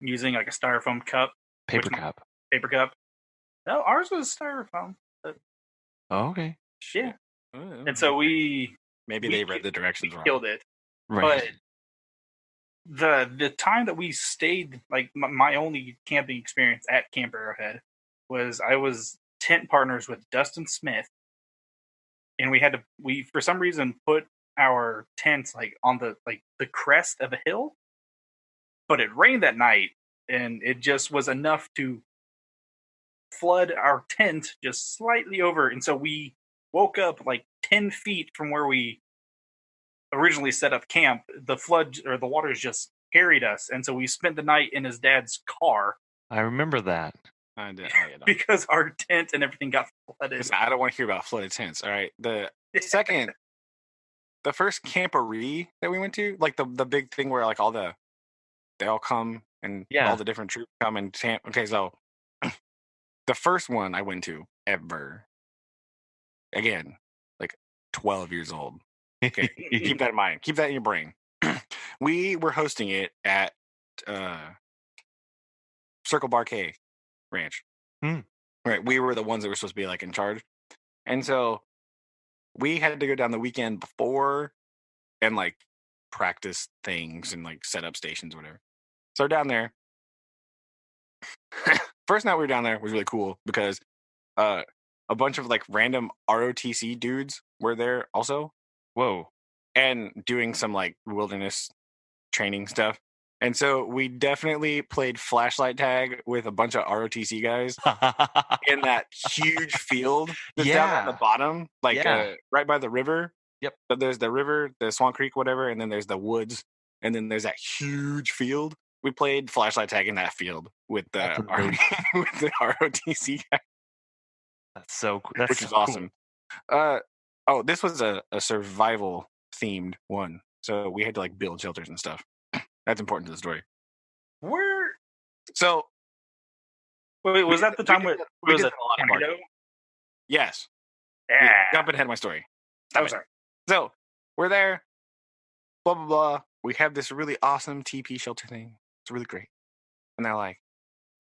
using like a styrofoam cup. Paper cup. Paper cup. No, ours was styrofoam. Oh, okay. Yeah. Oh, And so maybe they read the directions wrong. killed it. Right. But the time that we stayed, like my only camping experience at Camp Arrowhead was I was tent partners with Dustin Smith, and we for some reason put our tents like on the crest of a hill, but it rained that night, and it just was enough to flood our tent just slightly over, and so we woke up like 10 feet from where we originally set up camp. The flood or the waters just carried us, and so we spent the night in his dad's car I remember that. I did. because our tent and everything got flooded. Listen, I don't want to hear about flooded tents. All right. The first camporee that we went to, like the big thing where like they all come and Yeah. all the different troops come and okay, so the first one I went to ever, again, like 12 years old. Okay, keep that in mind. Keep that in your brain. We were hosting it at Circle Bar K Ranch. Right, we were the ones that were supposed to be like in charge, and so we had to go down the weekend before and like practice things and like set up stations or whatever. So we're down there. First night we were down there was really cool because a bunch of like random ROTC dudes were there also. Whoa. And doing some like wilderness training stuff. And so we definitely played flashlight tag with a bunch of ROTC guys in that huge field that's down at the bottom, like right by the river. Yep. So there's the river, the Swan Creek, whatever, and then there's the woods, and then there's that huge field. We played flashlight tag in that field with the with the ROTC guys. That's so cool. That's which is awesome. Oh, this was a survival themed one, so we had to like build shelters and stuff. That's important to the story. So wait, was that the time where we was did it a lot of tornado? marketing? Yes. Yeah. Jumping ahead of my story. I'm sorry. So we're there. Blah blah blah. We have this really awesome TP shelter thing. It's really great. And they're like,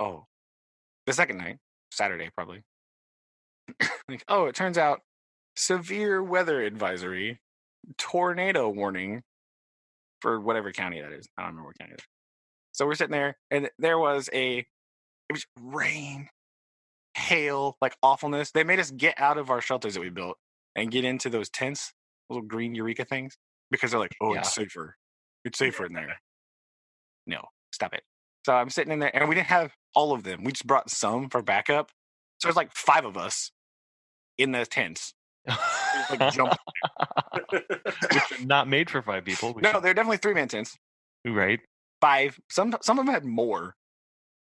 "Oh, the second night, Saturday probably." Like, "Oh, it turns out severe weather advisory, tornado warning for whatever county that is. I don't remember what county it is." So we're sitting there, and there was it was rain, hail, like awfulness. They made us get out of our shelters that we built and get into those tents, little green Eureka things, because they're like, "Oh, it's safer. It's safer in there." No, stop it. So I'm sitting in there, and we didn't have all of them. We just brought some for backup. So there's like 5 of us in the tents. Like jump. Which are not made for 5 people. No, they're definitely 3-man tents. Right. 5. Some of them had more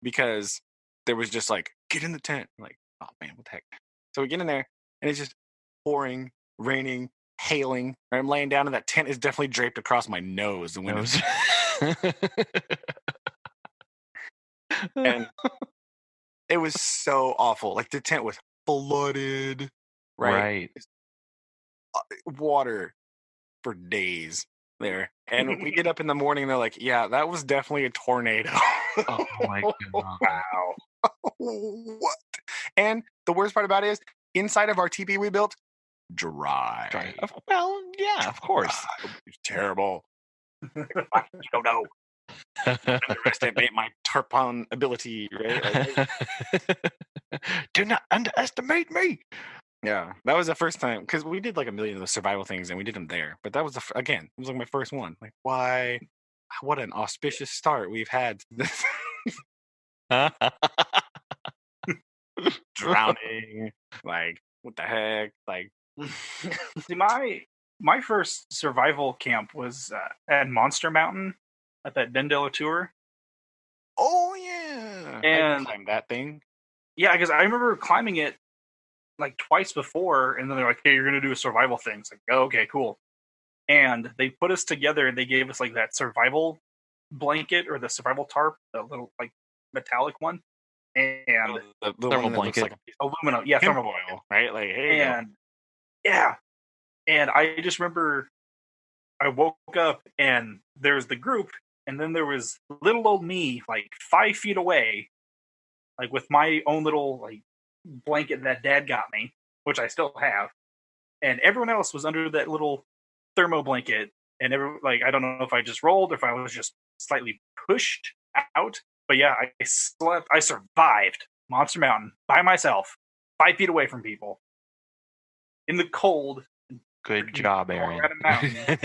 because there was just like, get in the tent. I'm like, oh man, what the heck? So we get in there, and it's just pouring, raining, hailing. I'm laying down, and that tent is definitely draped across my nose. The window. And it was so awful. Like the tent was flooded, right? Water for days. there. And we get up in the morning, and they're like, yeah, that was definitely a tornado. Oh my god. Wow. What? And the worst part about it is, inside of our teepee we built, dry. Well, yeah, of course. It's terrible. You don't know. Underestimate my tarpon ability, right? Like, Do not underestimate me. yeah, that was the first time, because we did like a million of those survival things, and we did them there. But that was again, it was like my first one. Like, why? What an auspicious start we've had. To this. Drowning, like, what the heck? Like, See, my first survival camp was at Monster Mountain at that Dendela tour. oh yeah, I And climbed that thing. yeah, because I remember climbing it like twice before, and then they're like, "Hey, you're gonna do a survival thing." It's like, "Oh, okay, cool." And they put us together, and they gave us like that survival blanket or the survival tarp, the little like metallic one, and The Thermal one that looks blanket. like a piece aluminum. Yeah, of thermal tinfoil, right? Like, here you go. and yeah, and I just remember I woke up and there was the group, and then there was little old me like 5 feet away, like with my own little like blanket that Dad got me, which I still have, and everyone else was under that little thermo blanket, and like I don't know if I just rolled or if I was just slightly pushed out, but yeah, I survived Monster Mountain by myself, 5 feet away from people, in the cold. Good job, Aaron. Colorado mountain.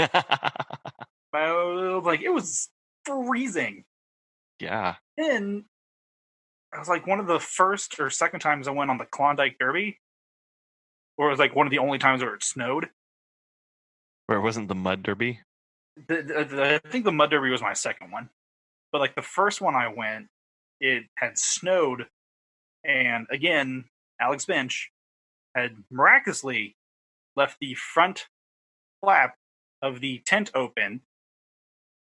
Like it was freezing. Yeah. Then I was like one of the first or second times I went on the Klondike Derby, or it was like one of the only times where it snowed. Where it wasn't the mud derby. I think the Mud Derby was my second one, but like the first one I went, it had snowed, and again, Alex Bench had miraculously left the front flap of the tent open,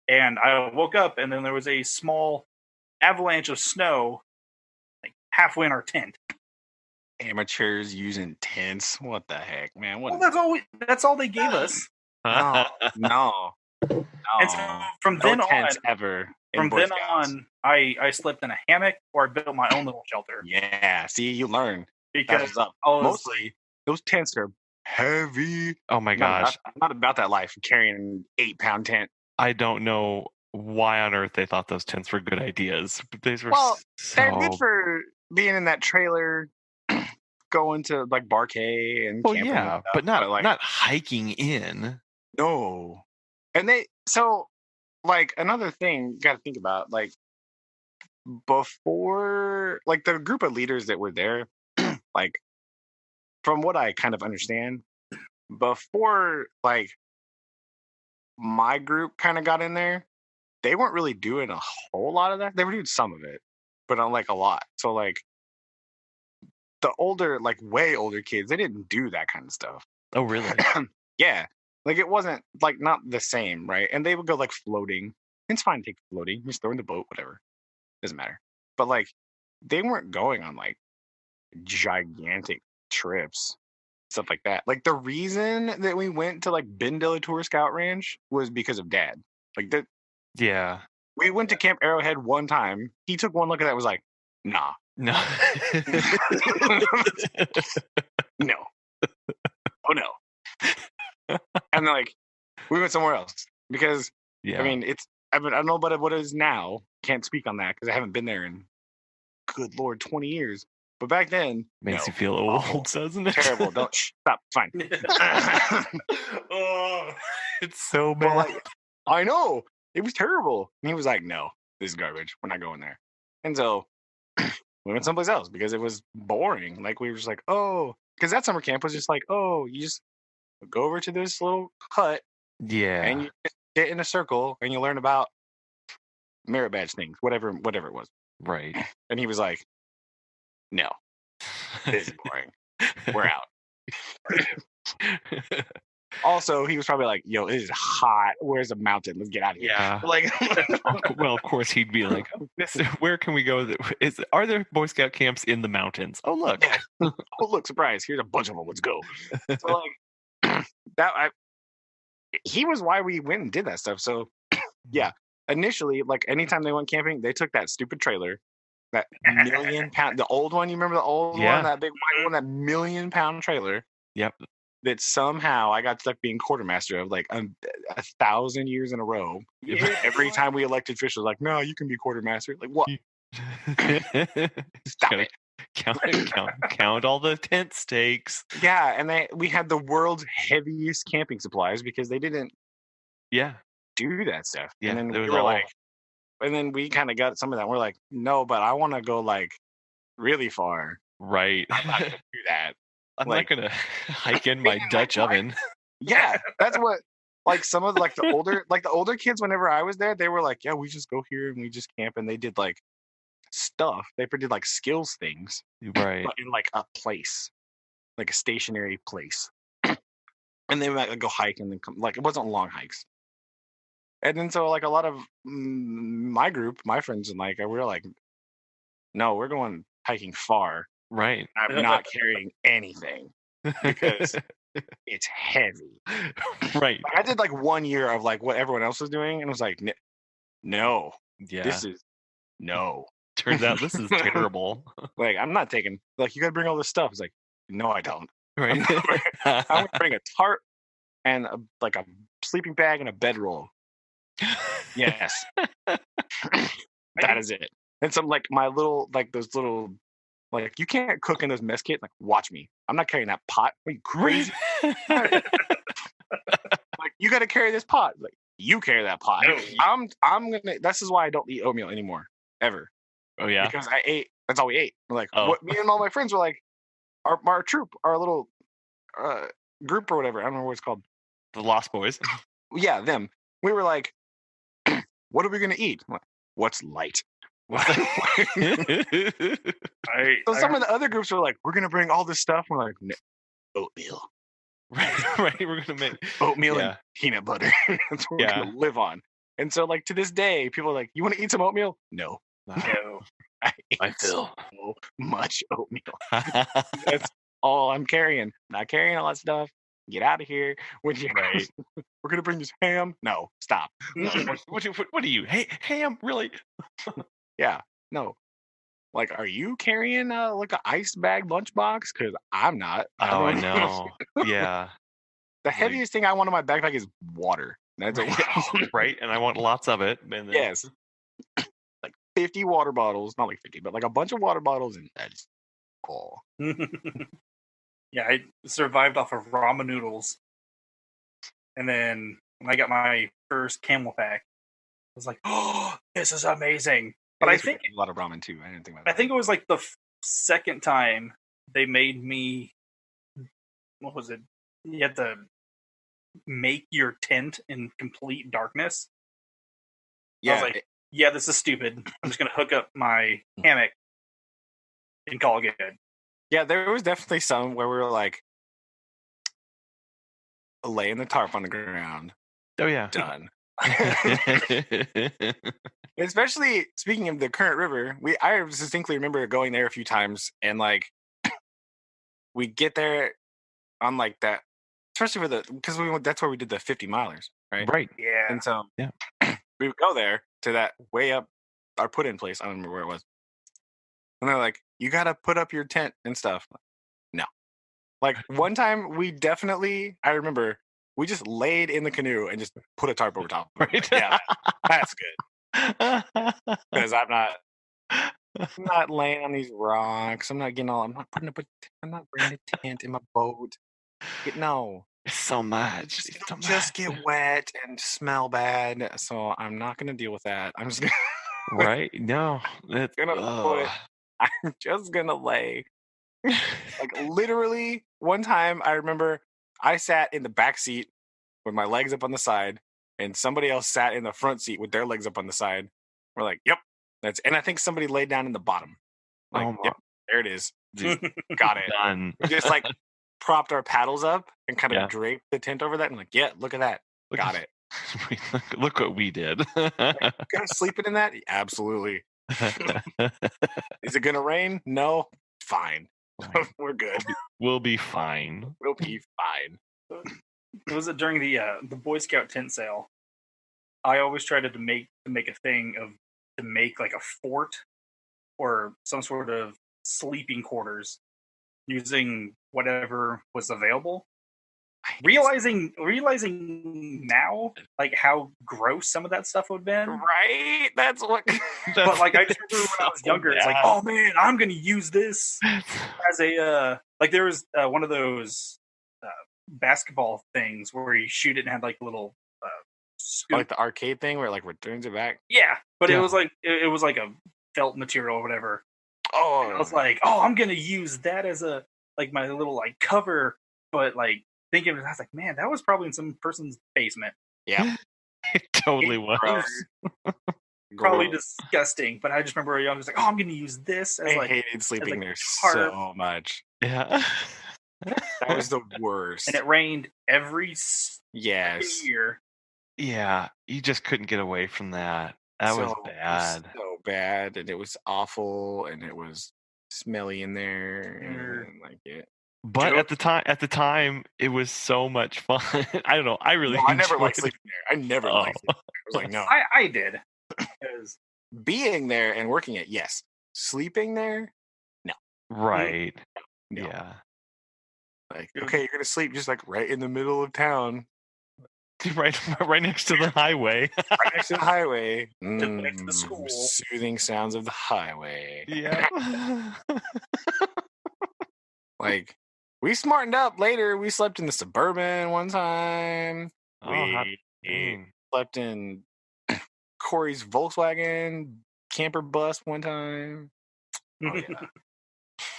and I woke up, and then there was a small avalanche of snow like halfway in our tent. Amateurs using tents. What the heck, man? What? Well, that's all they gave us. No, no, And so no. from No then on, tents ever. In from Boy then Scouts. on, I slept in a hammock or I built my own little shelter Yeah. See, you learn. That's because what's up. I was Mostly, those tents are heavy. Oh my gosh. I'm not about that life, carrying an 8-pound tent. I don't know why on earth they thought those tents were good ideas. But these were Well, they're so. good for being in that trailer, going to like Barkay and Well, camping and yeah, stuff, but not like, not hiking in. no. And like another thing you got to think about, like before, like the group of leaders that were there, like from what I kind of understand, before like my group kind of got in there, they weren't really doing a whole lot of that. They were doing some of it, but not like a lot. So like the older, like way older kids, they didn't do that kind of stuff. Oh, really? Yeah. Like it wasn't like not the same, right? And they would go like floating. It's fine to take floating, just throw in the boat, whatever. Doesn't matter. But like they weren't going on like gigantic trips, stuff like that. Like the reason that we went to like Ben de la Tour Scout Ranch was because of Dad. Like that Yeah. we went to Camp Arrowhead one time. He took one look at that and was like, nah. No. No. Oh no. And then like we went somewhere else because Yeah. I mean I don't know about what it is now. Can't speak on that because I haven't been there in good Lord 20 years. But back then Makes no. you feel old, doesn't it? Terrible. Don't stop. Fine. Oh, it's so But bad. like I know. It was terrible. And he was like, no, this is garbage. We're not going there. And so we went someplace else because it was boring. Like we were just like, oh, because that summer camp was just like, oh, you just go over to this little hut Yeah. and you just get in a circle and you learn about merit badge things, whatever it was. Right. And he was like, no, this is boring. We're out. Also, he was probably like, yo, it is hot. Where's a mountain? Let's get out of here. Yeah. Like, Well, of course he'd be like, where can we go? Are there Boy Scout camps in the mountains? Oh, look. yeah. Oh, look, surprise. Here's a bunch of them. Let's go. So, like, that he was why we went and did that stuff. So yeah, initially, like anytime they went camping, they took that stupid trailer, that £1,000,000, the old one. You remember the old one, Yeah. that big white one, that £1,000,000 trailer. Yep. That somehow I got stuck being quartermaster of, like 1,000 years in a row. Yeah. Every time we elected officials, like, no, you can be quartermaster. Like, what? Stop Gotta it. count all the tent stakes. Yeah, and we had the world's heaviest camping supplies because they didn't Yeah. do that stuff. Yeah. And then It we was were all like, and then we kind of got some of that. We're like, no, but I want to go like really far. right. I'm not gonna do that. I'm like- not gonna hike in my Dutch oven. Yeah, that's what. Like some of like the older kids. Whenever I was there, they were like, yeah, we just go here and we just camp, and they did like stuff. They did like skills things, Right. but in like a place, like a stationary place. And they might go hike and then come. Like it wasn't long hikes. And then so like a lot of my group, my friends, and like we were like, no, we're going hiking far. Right. I'm not carrying anything because it's heavy. Right. Like, I did like 1 year of like what everyone else was doing, and was like, no, Yeah. this is no. Turns out this is terrible. Like I'm not taking. Like you got to bring all this stuff. It's like, no, I don't. Right. I'm gonna bring a tarp and like a sleeping bag and a bedroll. Yes, that is it. And some like my little like those little like you can't cook in those mess kits. Like watch me. I'm not carrying that pot. Are you crazy? Like you got to carry this pot. Like you carry that pot. No. I'm gonna. This is why I don't eat oatmeal anymore ever. Oh yeah. Because I ate. That's all we ate. We're like Oh. what me and all my friends were like. Our troop, our little group or whatever. I don't know what it's called. The Lost Boys. Yeah, them. We were like, what are we gonna eat? I'm like, what's light? So some of the other groups were like, we're gonna bring all this stuff. We're like, no, oatmeal. right. We're gonna make Oatmeal Yeah. and peanut butter. That's what Yeah. we're gonna live on. And so like to this day, people are like, you want to eat some oatmeal? No. No. I I ate feel. so much oatmeal. That's all I'm carrying. Not carrying all that stuff. Get out of here. When you Right. we're gonna bring this ham. No, stop. What are you? Hey, ham? Really? Yeah, no. Like, are you carrying like an ice bag lunchbox? Because I'm not. Oh, I don't- know. Yeah. The heaviest thing I want in my backpack is water. That's Right. And I want lots of it. And then, yes. Like 50 water bottles, not like 50, but like a bunch of water bottles, and that's all. Yeah, I survived off of ramen noodles. And then when I got my first camel pack, I was like, oh, this is amazing. But I think a lot of ramen too. I didn't think about I that. think it was like the second time they made me. What was it? You had to make your tent in complete darkness. I was like, yeah, this is stupid. I'm just gonna hook up my hammock and call it good. yeah, there was definitely some where we were like laying the tarp on the ground. Oh yeah. Done. Especially speaking of the current river, I distinctly remember going there a few times, and like we get there on like that, especially because that's where we did the 50 milers, right? Right. Yeah. And so Yeah. we would go there to that way up our put in place. I don't remember where it was. And they're like, you got to put up your tent and stuff. No. Like one time I remember we just laid in the canoe and just put a tarp over top. Right. Like, yeah, that's good. Because I'm not laying on these rocks. I'm not bringing a tent in my boat. No. It's so much. It's so Just much. get wet and smell bad. So I'm not gonna deal with that. I'm just gonna Right. No. It's I'm just gonna lay. Like literally one time I remember I sat in the back seat with my legs up on the side, and somebody else sat in the front seat with their legs up on the side. We're like, yep. And I think somebody laid down in the bottom. Like, Oh my- yep, there it is. Dude, Got it. done. We just like propped our paddles up and kind of Yeah. draped the tent over that, and like, yeah, look at that. Got it. Look what we did. Gonna sleeping in that? Absolutely. Is it gonna rain? No. Fine. Right. We're good. We'll be fine. We'll be fine. was it during the Boy Scout tent sale. I always tried to make a thing of to make like a fort or some sort of sleeping quarters using whatever was available. Realizing now like how gross some of that stuff would have been. Right? That's what. But like I just remember when I was younger, it's like, oh man, I'm gonna use this as a like there was one of those basketball things where you shoot it and had like a little scoop. Like the arcade thing where it like returns it back. Yeah, but Yeah. it was like it was like a felt material or whatever. Oh, And I was like, oh, I'm gonna use that as a like my little like cover, but like thinking, I was like, man, that was probably in some person's basement. yeah, It totally was. Probably disgusting. But I just remember I was like, oh, I'm gonna use this as I like hated sleeping like there tarp. so much. Yeah. That was the worst. And it rained every yes, year. Yeah, you just couldn't get away from that. That was bad. So bad, and it was awful, and it was smelly in there, and I didn't like it. But at the time, it was so much fun. I don't know. I really. No, I never enjoyed liked sleeping there. I never liked sleeping there. I was like, no. I did. Because Being there and working it, yes. Sleeping there, Right. no. Yeah. Like, okay, you're gonna sleep just like right in the middle of town, Right next to the highway. right next to the highway. next to the school. Soothing sounds of the highway. Yeah. Like, we smartened up later. We slept in the Suburban one time. We slept in Corey's Volkswagen camper bus one time. Oh, yeah.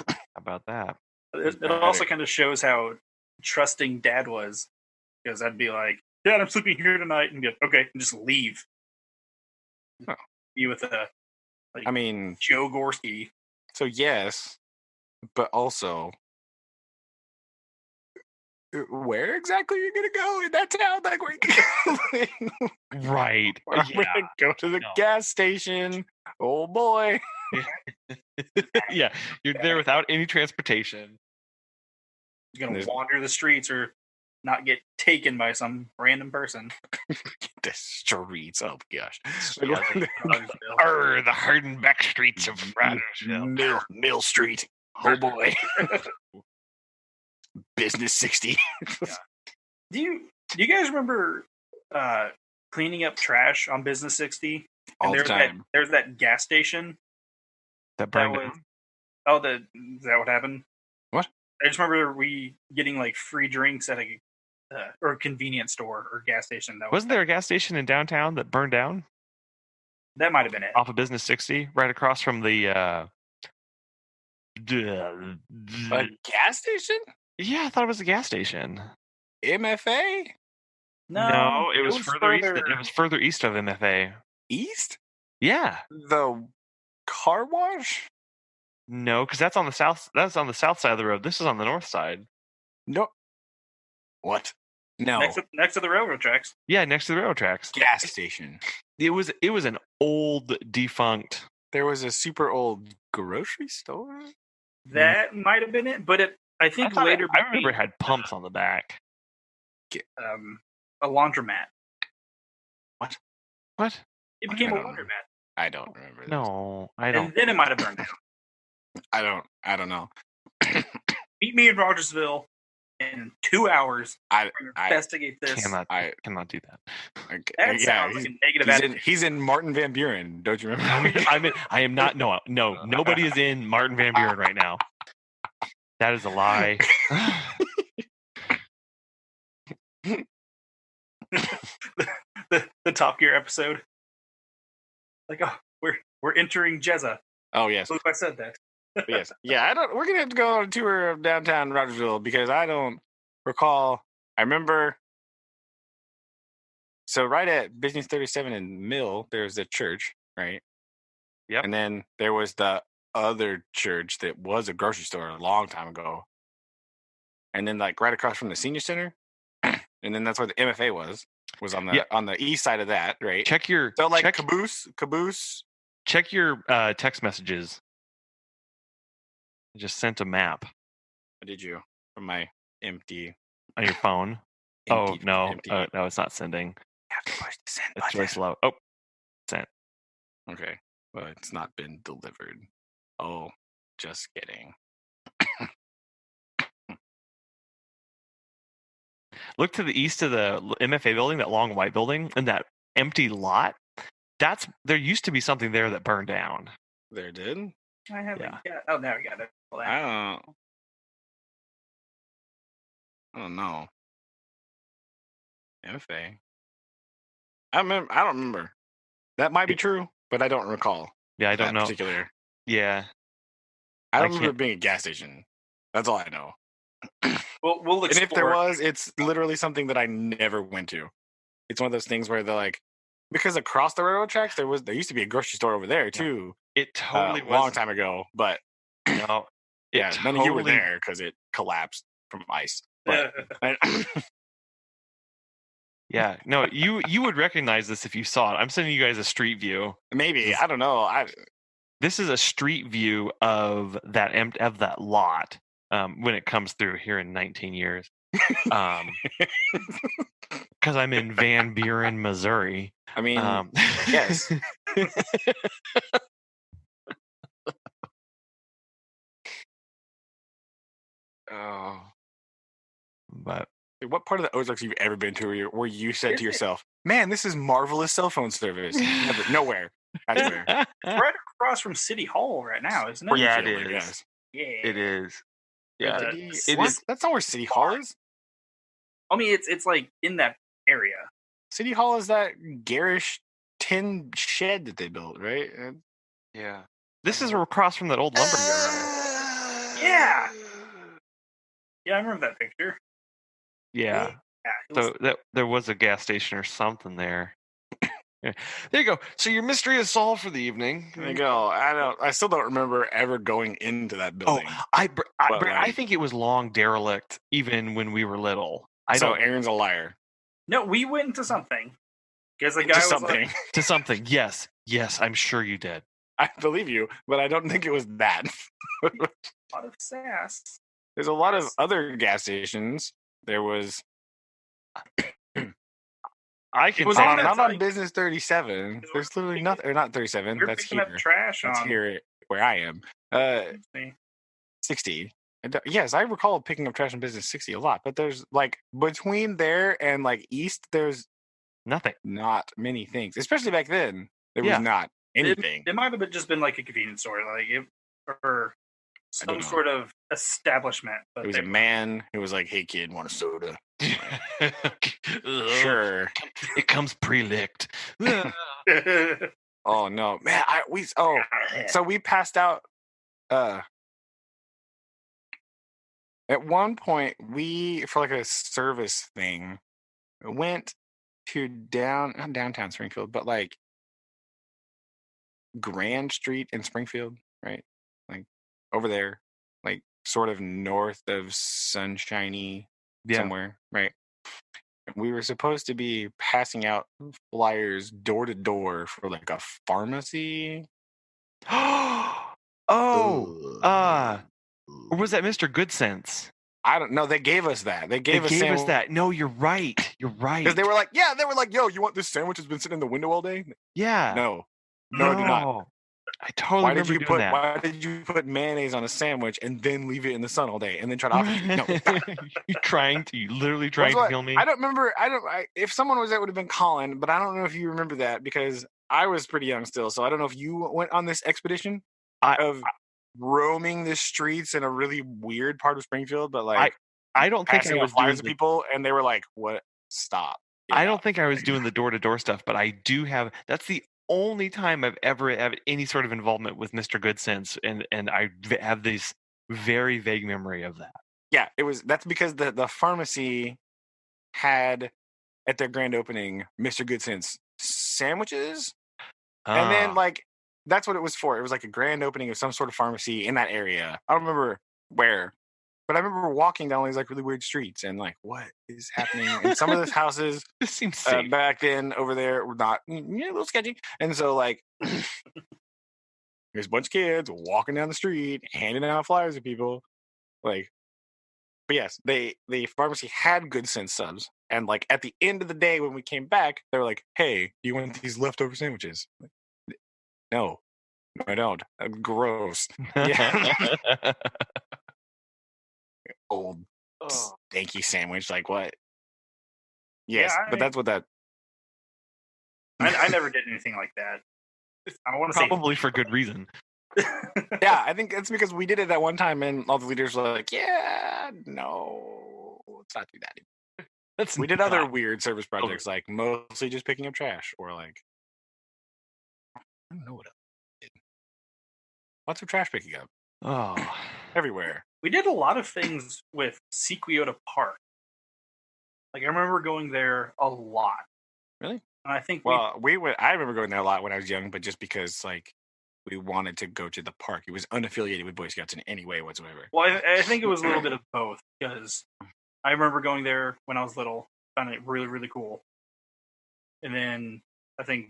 How about that? It also kind of shows how trusting Dad was, because I'd be like, "Dad, I'm sleeping here tonight," and he'd be like, "Okay," and just leave. Oh. Be with a, like, I mean, Joe Gorski. so yes, but also, where exactly are you gonna go in that town? Like, where you going? Right. I'm gonna go to the gas station. Oh boy. Yeah, you're there without any transportation. He's gonna wander the streets or not get taken by some random person. The streets. Oh gosh. The hardened back streets of Rogersville. Mill Street. Oh boy. Business 60. Do you guys remember cleaning up trash on Business 60? All the time. There's that gas station. That burned down? Is that what happened? What? I just remember we getting like free drinks at a or convenience store or gas station. Wasn't there a gas station in downtown that burned down? That might have been it. Off of Business 60, right across from the a gas station? Yeah, I thought it was a gas station. MFA? No, it was further east. It was further east of MFA. East? Yeah. The car wash? No, because that's on the south. That's on the south side of the road. This is on the north side. No. What? No. Next to the railroad tracks. Yeah, next to the railroad tracks. Gas station. It was an old defunct. There was a super old grocery store. That might have been it, but I think later. I remember it had pumps on the back. A laundromat. What? It became a laundromat. I don't remember. No, I don't. And then it might have burned down. I don't know. Meet me in Rogersville in 2 hours. I investigate this. Cannot do that. Okay. That sounds like a negative attitude. He's in Martin Van Buren. Don't you remember? I am not. No, nobody is in Martin Van Buren right now. That is a lie. the Top Gear episode. Like, oh, we're entering Jezza. Oh yes. What if I said that? Yes. Yeah, we're gonna have to go on a tour of downtown Rogersville because I don't recall. I remember. So right at Business 37 and Mill, there's a church, right? Yep. And then there was the other church that was a grocery store a long time ago. And then like right across from the senior center, and then that's where the MFA was on the east side of that, right? Check your caboose. Check your text messages. I just sent a map. What did you from my empty on your phone? Oh Empty. no, Empty. no, it's not sending. You have to push the send It's button. really slow. Oh, sent. Okay. Well, it's not been delivered. Oh, just kidding. Look to the east of the MFA building, that long white building, and that empty lot. There used to be something there that burned down. There did? I haven't Yeah. got. Oh, now we got it. Well, I don't know. MFA. I don't remember. That might be true, but I don't recall. Yeah, I don't that know. Particular. Yeah. I don't remember it being a gas station. That's all I know. we'll explore. And if there was, it's literally something that I never went to. It's one of those things where they're like, because across the railroad tracks, there used to be a grocery store over there too. It totally was a long time ago, but no, yeah, none of you were there because it collapsed from ice. But yeah, no, you would recognize this if you saw it. I'm sending you guys a street view. Maybe I don't know. This is a street view of that lot when it comes through here in 19 years. Because I'm in Van Buren, Missouri. I mean, yes. Oh, but what part of the Ozarks have you ever been to where you said to yourself, "Man, this is marvelous cell phone service"? Nowhere. Anywhere. Right across from City Hall right now, isn't it? Yeah, it I is. guess. Yeah, It is. Yeah, it what? is. That's not where City Hall is. I mean, it's like in that area. City Hall is that garish tin shed that they built, right? Yeah. This is across from that old lumber yard. Yeah. Yeah, I remember that picture. Yeah. Yeah. So there was a gas station or something there. Yeah. There you go. So your mystery is solved for the evening. There you go. I still don't remember ever going into that building. Oh, I think it was long derelict even when we were little. Aaron's a liar. No, we went into something. Because the guy was something. Like, to something. Yes, I'm sure you did. I believe you, but I don't think it was that. A lot of sass. There's a lot of other gas stations. There was. I can not on Business 37. There's literally nothing. Or not 37. We're That's picking here. Up trash That's on here where I am. 60. Yes, I recall picking up trash in Business 60 a lot. But there's like between there and like east, there's nothing. Not many things. Especially back then, there was not anything. It might have just been like a convenience store, or some sort of establishment. It was a man who was like, "Hey kid, want a soda?" Sure. It comes pre-licked. Oh no, man! So we passed out. At one point, we for like a service thing went to not downtown Springfield, but like Grand Street in Springfield, right? Like over there, like sort of north of Sunshiny somewhere, right? We were supposed to be passing out flyers door to door for like a pharmacy. Or was that Mr. Goodsense? I don't know. They gave us that. They gave us that. No, you're right. You're right. Because they were like, yo, you want this sandwich that's been sitting in the window all day? Yeah. No, I do not. I totally remember doing that. Why did you put mayonnaise on a sandwich and then leave it in the sun all day and then try to offer it? No, you literally trying to kill me? I don't remember. If someone was there, it would have been Collin, but I don't know if you remember that because I was pretty young still. So I don't know if you went on this expedition of roaming the streets in a really weird part of Springfield, but like I don't think I was flyers of people, and they were like, "What? Stop!" I don't think I was doing the door-to-door stuff, but I do have. That's the only time I've ever had any sort of involvement with Mr. Goodsense, and I have this very vague memory of that. Yeah, that's because the pharmacy had at their grand opening Mr. Goodsense sandwiches, and then like that's what it was for. It was like a grand opening of some sort of pharmacy in that area. I don't remember where, but I remember walking down these like really weird streets and like, what is happening? And some of those houses this seems safe. Back then over there were not a little sketchy. And so like there's a bunch of kids walking down the street, handing out flyers to people. Like But yes, the pharmacy had Good Sense subs, and like at the end of the day when we came back, they were like, "Hey, do you want these leftover sandwiches?" Like, no, I don't. Gross. Yeah, old Oh. stanky sandwich. Like what? Yeah, Yes, but that's what that. I never did anything like that. I want to say Probably for good reason. Yeah, I think it's because we did it that one time, and all the leaders were like, "Yeah, no, let's not do that." That's We did other not- weird service projects, like mostly just picking up trash, or like I don't know what else. We did. Lots of trash picking up Oh, everywhere. We did a lot of things with Sequiota Park. Like I remember going there a lot. Really? And I think Well, we went. I remember going there a lot when I was young, but just because like we wanted to go to the park, it was unaffiliated with Boy Scouts in any way whatsoever. I think it was a little bit of both because I remember going there when I was little, found it really, really cool. And then I think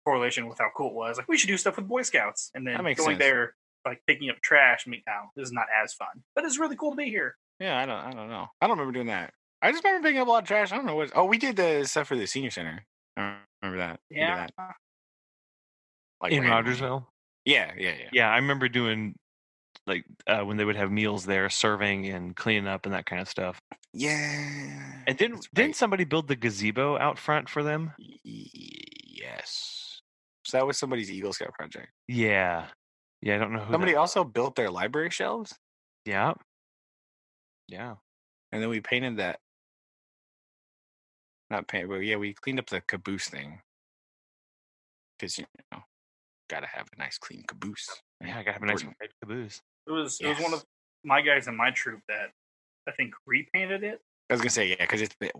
correlation with how cool it was, like we should do stuff with Boy Scouts. And then That makes going sense. there, like picking up trash, now this is not as fun, but it's really cool to be here. Yeah, I don't know. I don't remember doing that. I just remember picking up a lot of trash. I don't know what. Oh, we did the stuff for the senior center. I remember that. We did Yeah. that. Like in randomly. Rogersville. Yeah. Yeah, I remember doing like when they would have meals there, serving and cleaning up and that kind of stuff. Yeah. And that's didn't right. somebody build the gazebo out front for them? Yes. So that was somebody's Eagle Scout project. Yeah, I don't know who. Somebody that also built their library shelves, Yeah. and then we painted that. Not paint, but yeah, we cleaned up the caboose thing because gotta have a nice clean caboose. Yeah, I gotta have a nice Important. red caboose. It was one of my guys in my troop that I think repainted it. I was gonna say because it's been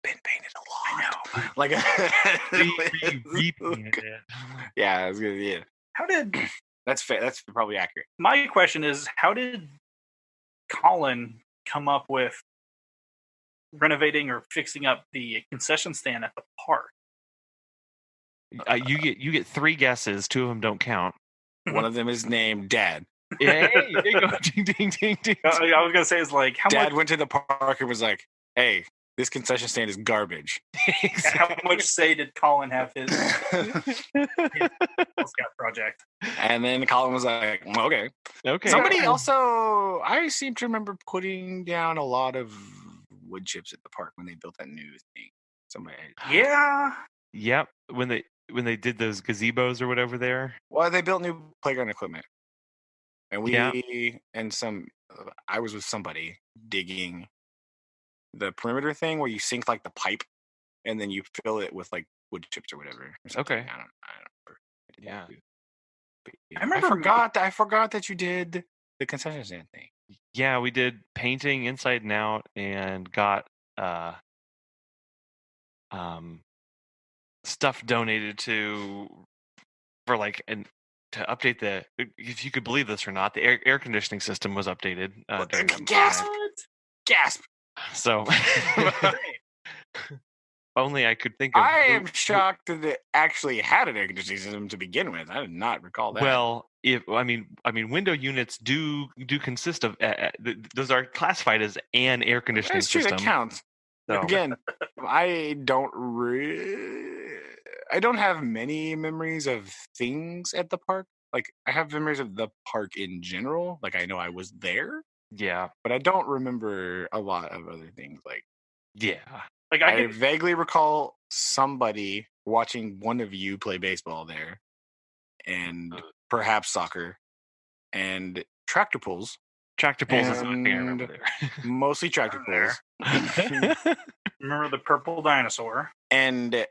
painted a lot. I know. Like Repainted it. Yeah, I was gonna. Yeah, How did that's fair. That's probably accurate. my question is how did Collin come up with renovating or fixing up the concession stand at the park? You get 3 guesses. 2 of them don't count. One of them is named Dad. Yeah, hey, there you go. Ding, ding, ding, ding. I was gonna say is like how Dad much went to the park and was like, "Hey, this concession stand is garbage." how much say did Collin have his Girl Scout project? And then Colin was like, "Okay." Okay. Somebody also, I seem to remember putting down a lot of wood chips at the park when they built that new thing. Somebody, Yeah. Yep. When they did those gazebos or whatever there. well, they built new playground equipment, and Yeah. I was with somebody digging the perimeter thing where you sink like the pipe, and then you fill it with like wood chips or whatever. Or something. Okay. I don't remember. Yeah. But, I remember- I forgot that you did the concession stand thing. Yeah, we did painting inside and out and got stuff donated for like to update the, if you could believe this or not, the air conditioning system was updated during that Gasp! time. Gasp! So only I could think of. I am shocked that it actually had an air conditioning system to begin with. I did not recall that. Well, window units do consist of those are classified as an air conditioning that's true. system. That counts. So, Again, I don't have many memories of things at the park. Like I have memories of the park in general. Like I know I was there, yeah, but I don't remember a lot of other things. Like yeah. Like I vaguely recall somebody watching one of you play baseball there, and perhaps soccer, and tractor pulls. Tractor pulls is the only thing I remember there. Mostly tractor pulls. remember the purple dinosaur. And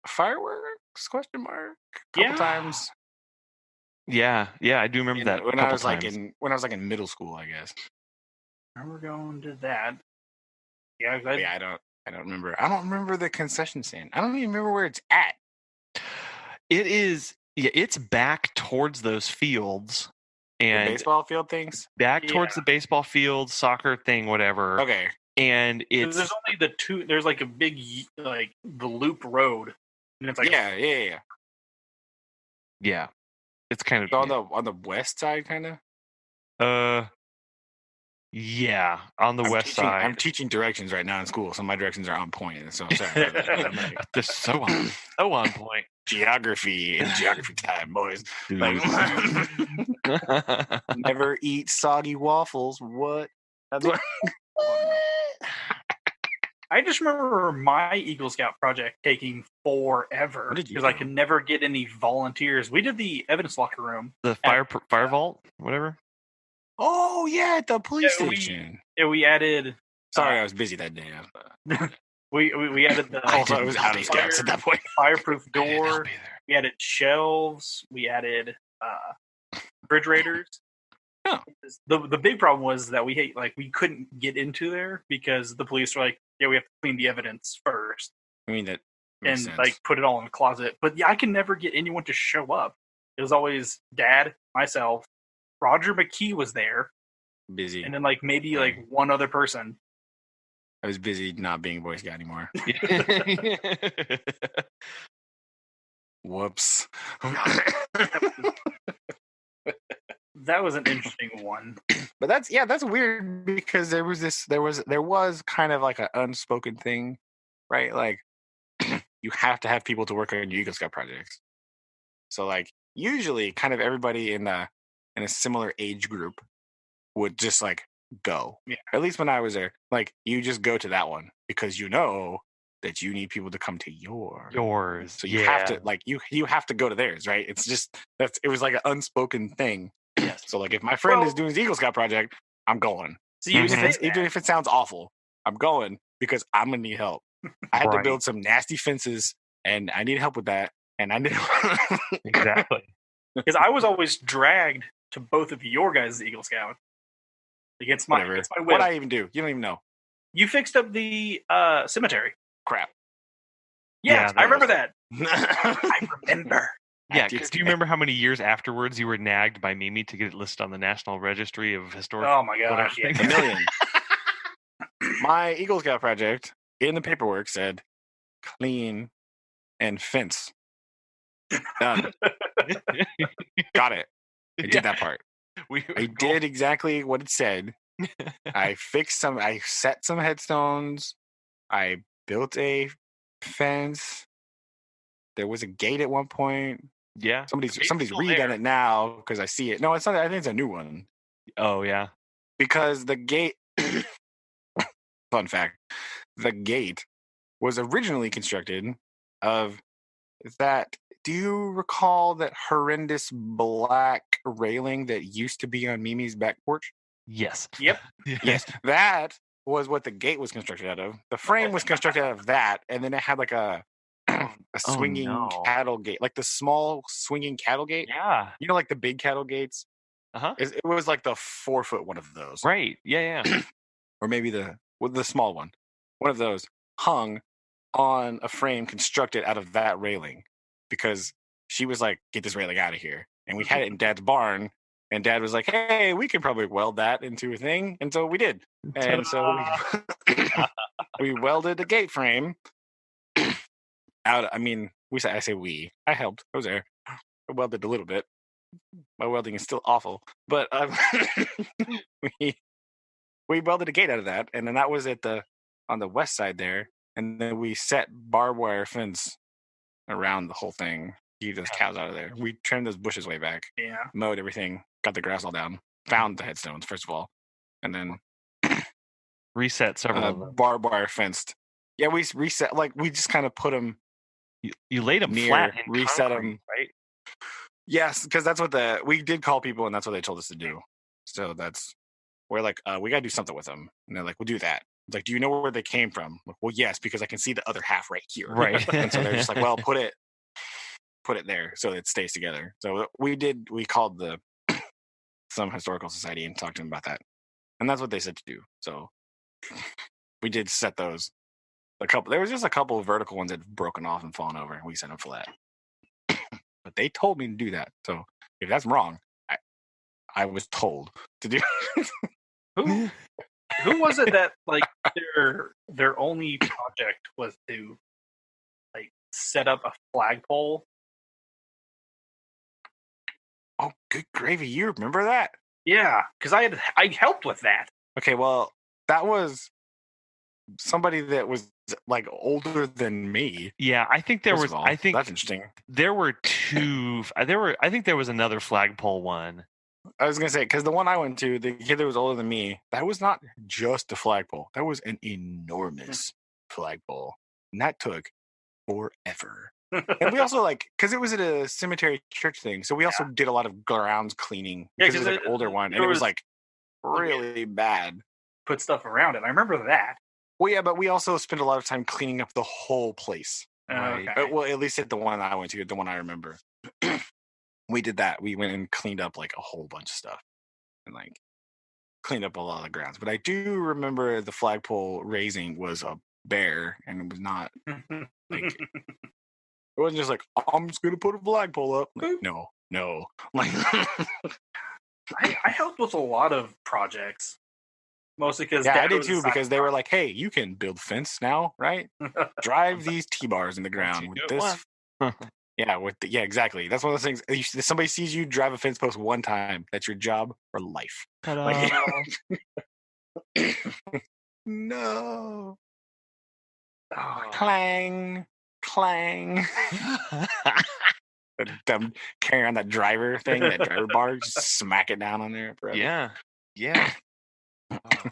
fireworks? Question mark. Couple times. Yeah, I do remember that. When a I couple was times. when I was in middle school, I guess. I remember going to that. Yeah, I don't remember. I don't remember the concession stand. I don't even remember where it's at. It is. Yeah, it's back towards those fields and the baseball field things. Back towards the baseball field, soccer thing, whatever. Okay. And there's only the two. There's like a big like the loop road, and it's like yeah. It's kind of on the west side, kind of. Yeah, on the west side. I'm teaching directions right now in school, so my directions are on point. So I'm sorry about that. I'm like, Just so on point. geography and geography time, boys. Dude. Like, never eat soggy waffles. What? That's what. I just remember my Eagle Scout project taking forever What did you because I do? could never get any volunteers. We did the evidence locker room. The fire vault, whatever. Oh yeah, at the police Yeah, station. We added. Sorry, I was busy that day. We added the. I thought it was out of scouts at that point. Fireproof I didn't help door. either. We added shelves. We added refrigerators. Oh. The big problem was that we couldn't get into there because the police were like, yeah, we have to clean the evidence first. I mean that makes and sense. put it all in the closet. But yeah, I can never get anyone to show up. It was always Dad, myself, Roger McKee was there, busy, and then maybe one other person. I was busy not being a Boy Scout anymore. Whoops. That was an interesting one. But that's weird because there was kind of like an unspoken thing, right? Like you have to have people to work on your Eagle Scout projects. So usually kind of everybody in a similar age group would just go. Yeah. At least when I was there, you just go to that one because you know that you need people to come to yours. So you have to you have to go to theirs, right? It's just it was like an unspoken thing. Yes. So if my friend is doing his Eagle Scout project, I'm going. So even if it sounds awful, I'm going because I'm gonna need help. I had to build some nasty fences, and I need help with that. And I did exactly because I was always dragged to both of your guys' Eagle Scout against my will. What I even do? You don't even know. You fixed up the cemetery. Crap. Yeah, I remember that. I remember. Yeah, because do you remember how many years afterwards you were nagged by Mimi to get it listed on the National Registry of Historic? Oh my gosh, yeah. 1 million. My Eagle Scout project in the paperwork said clean and fence. Done. Got it. I did that part. I did exactly what it said. I set some headstones. I built a fence. There was a gate at one point. Yeah. Somebody's redone it now because I see it. No, it's not. I think it's a new one. Oh, yeah. Because the gate, fun fact, the gate was originally constructed of that. Do you recall that horrendous black railing that used to be on Mimi's back porch? Yes. Yep. Yes. That was what the gate was constructed out of. The frame was constructed out of that, and then it had a swinging cattle gate, like the small swinging cattle gate. Yeah. You know, the big cattle gates? Uh-huh. It was the 4-foot one of those. Right. Yeah, yeah. Or maybe the small one. One of those hung on a frame constructed out of that railing because she was like, get this railing out of here. And we had it in Dad's barn. And Dad was like, hey, we could probably weld that into a thing. And so we did. And so we welded a gate frame out. I mean, I say we. I helped. I was there. I welded a little bit. My welding is still awful. But we welded a gate out of that. And then that was on the west side there. And then we set barbed wire fence around the whole thing. Keep those cows out of there. We trimmed those bushes way back. Yeah. Mowed everything. Got the grass all down. Found the headstones, first of all. And then reset several of them. Barbed wire fenced. Yeah, we reset. We just kind of put them. You laid them flat and reset concrete, them, right? Yes, because that's what we did call people, and that's what they told us to do. So we're we got to do something with them. And they're like, we'll do that. It's do you know where they came from? Well, yes, because I can see the other half right here. Right. And so they're just well, put it there so it stays together. So we called some historical society and talked to them about that. And that's what they said to do. So we did set those. There was just a couple of vertical ones that had broken off and fallen over, and we set them flat. But they told me to do that. So if that's wrong, I was told to do. Who was it that their only project was to set up a flagpole? Oh, good gravy! You remember that? Yeah, because I helped with that. Okay, well, that was somebody that was like older than me. Yeah, I think there First was. of all, I think that's interesting. there were two. There were. I think there was another flagpole one. I was gonna say because the one I went to, the kid that was older than me, that was not just a flagpole. That was an enormous flagpole, and that took forever. And we also because it was at a cemetery church thing, so we also did a lot of grounds cleaning because it was like an older one, and it was like really bad. Put stuff around it. I remember that. Well, yeah, but we also spent a lot of time cleaning up the whole place. Right. Okay. Well, at least at the one I went to, the one I remember, we did that. We went and cleaned up like a whole bunch of stuff, and like cleaned up a lot of the grounds. But I do remember the flagpole raising was a bear, and it was not like it wasn't just like I'm just gonna put a flagpole up. Like, no, like I helped with a lot of projects, mostly because I did too because they were like, "Hey, you can build fence now, right? Drive these T-bars in the ground with this." Yeah, exactly. That's one of those things. If somebody sees you drive a fence post one time, that's your job for life. Like, no. Oh, clang. Them carrying on that driver thing, that driver bar, just smack it down on there forever. Yeah.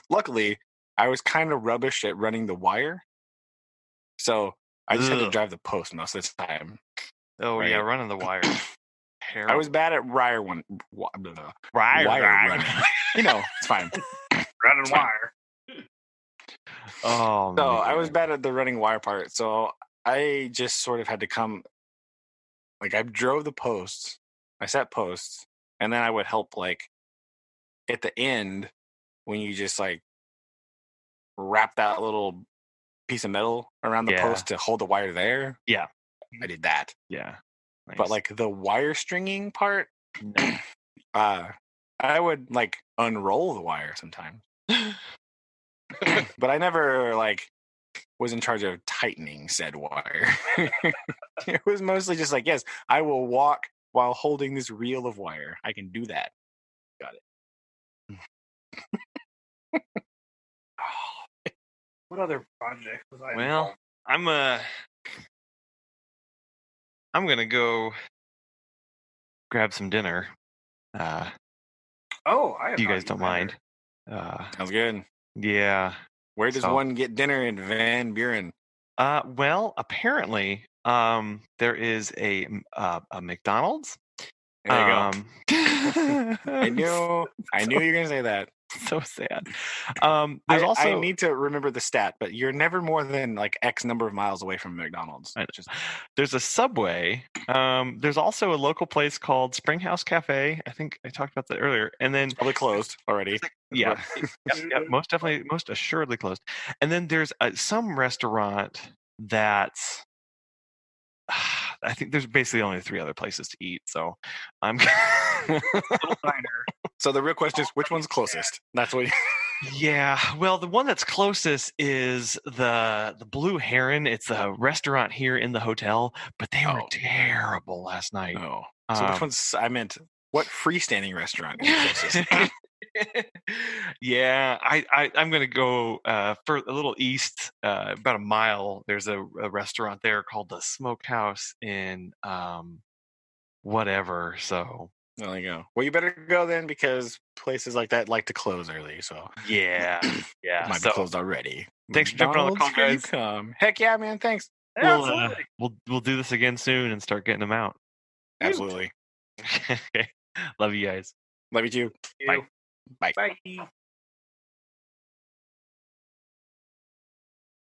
Luckily, I was kind of rubbish at running the wire, so I just had to drive the post most of the time. Oh yeah, running the wire. I was bad at wire running. You know, it's fine. Running wire. Oh, so man. I was bad at the running wire part, so I just sort of had to come. Like I drove the posts, I set posts, and then I would help like at the end when you just like wrap that little piece of metal around the post to hold the wire there. Yeah, I did that. Yeah, nice. But like the wire stringing part, I would like unroll the wire sometimes. But I never like was in charge of tightening said wire. It was mostly just like, yes, I will walk while holding this reel of wire. I can do that. Got it. What other project was I Well, involved? I'm gonna go grab some dinner. I if you guys don't mind. Sounds good. Yeah. Where does one get dinner in Van Buren? Well, apparently, there is a McDonald's. There you go. I knew you were gonna say that. So sad. There's also I need to remember the stat, but you're never more than like X number of miles away from McDonald's. There's a Subway. There's also a local place called Springhouse Cafe. I think I talked about that earlier. And then probably closed already. Yeah, most definitely, most assuredly closed. And then there's some restaurant that's I think there's basically only 3 other places to eat. So I'm little diner. So the real question is, which one's closest? That's what. Yeah, well, the one that's closest is the Blue Heron. It's a restaurant here in the hotel, but they were terrible last night. Oh, so which one's? I meant what freestanding restaurant is closest? Yeah, I'm gonna go for a little east, about a mile. There's a restaurant there called the Smokehouse in whatever. So there you go. Well, you better go then because places like that like to close early. So yeah, it might be closed already. Thanks for jumping on the call, guys. Heck yeah, man! Thanks. We'll do this again soon and start getting them out. Absolutely. Okay. Love you guys. Love you too. Bye. Bye. Bye.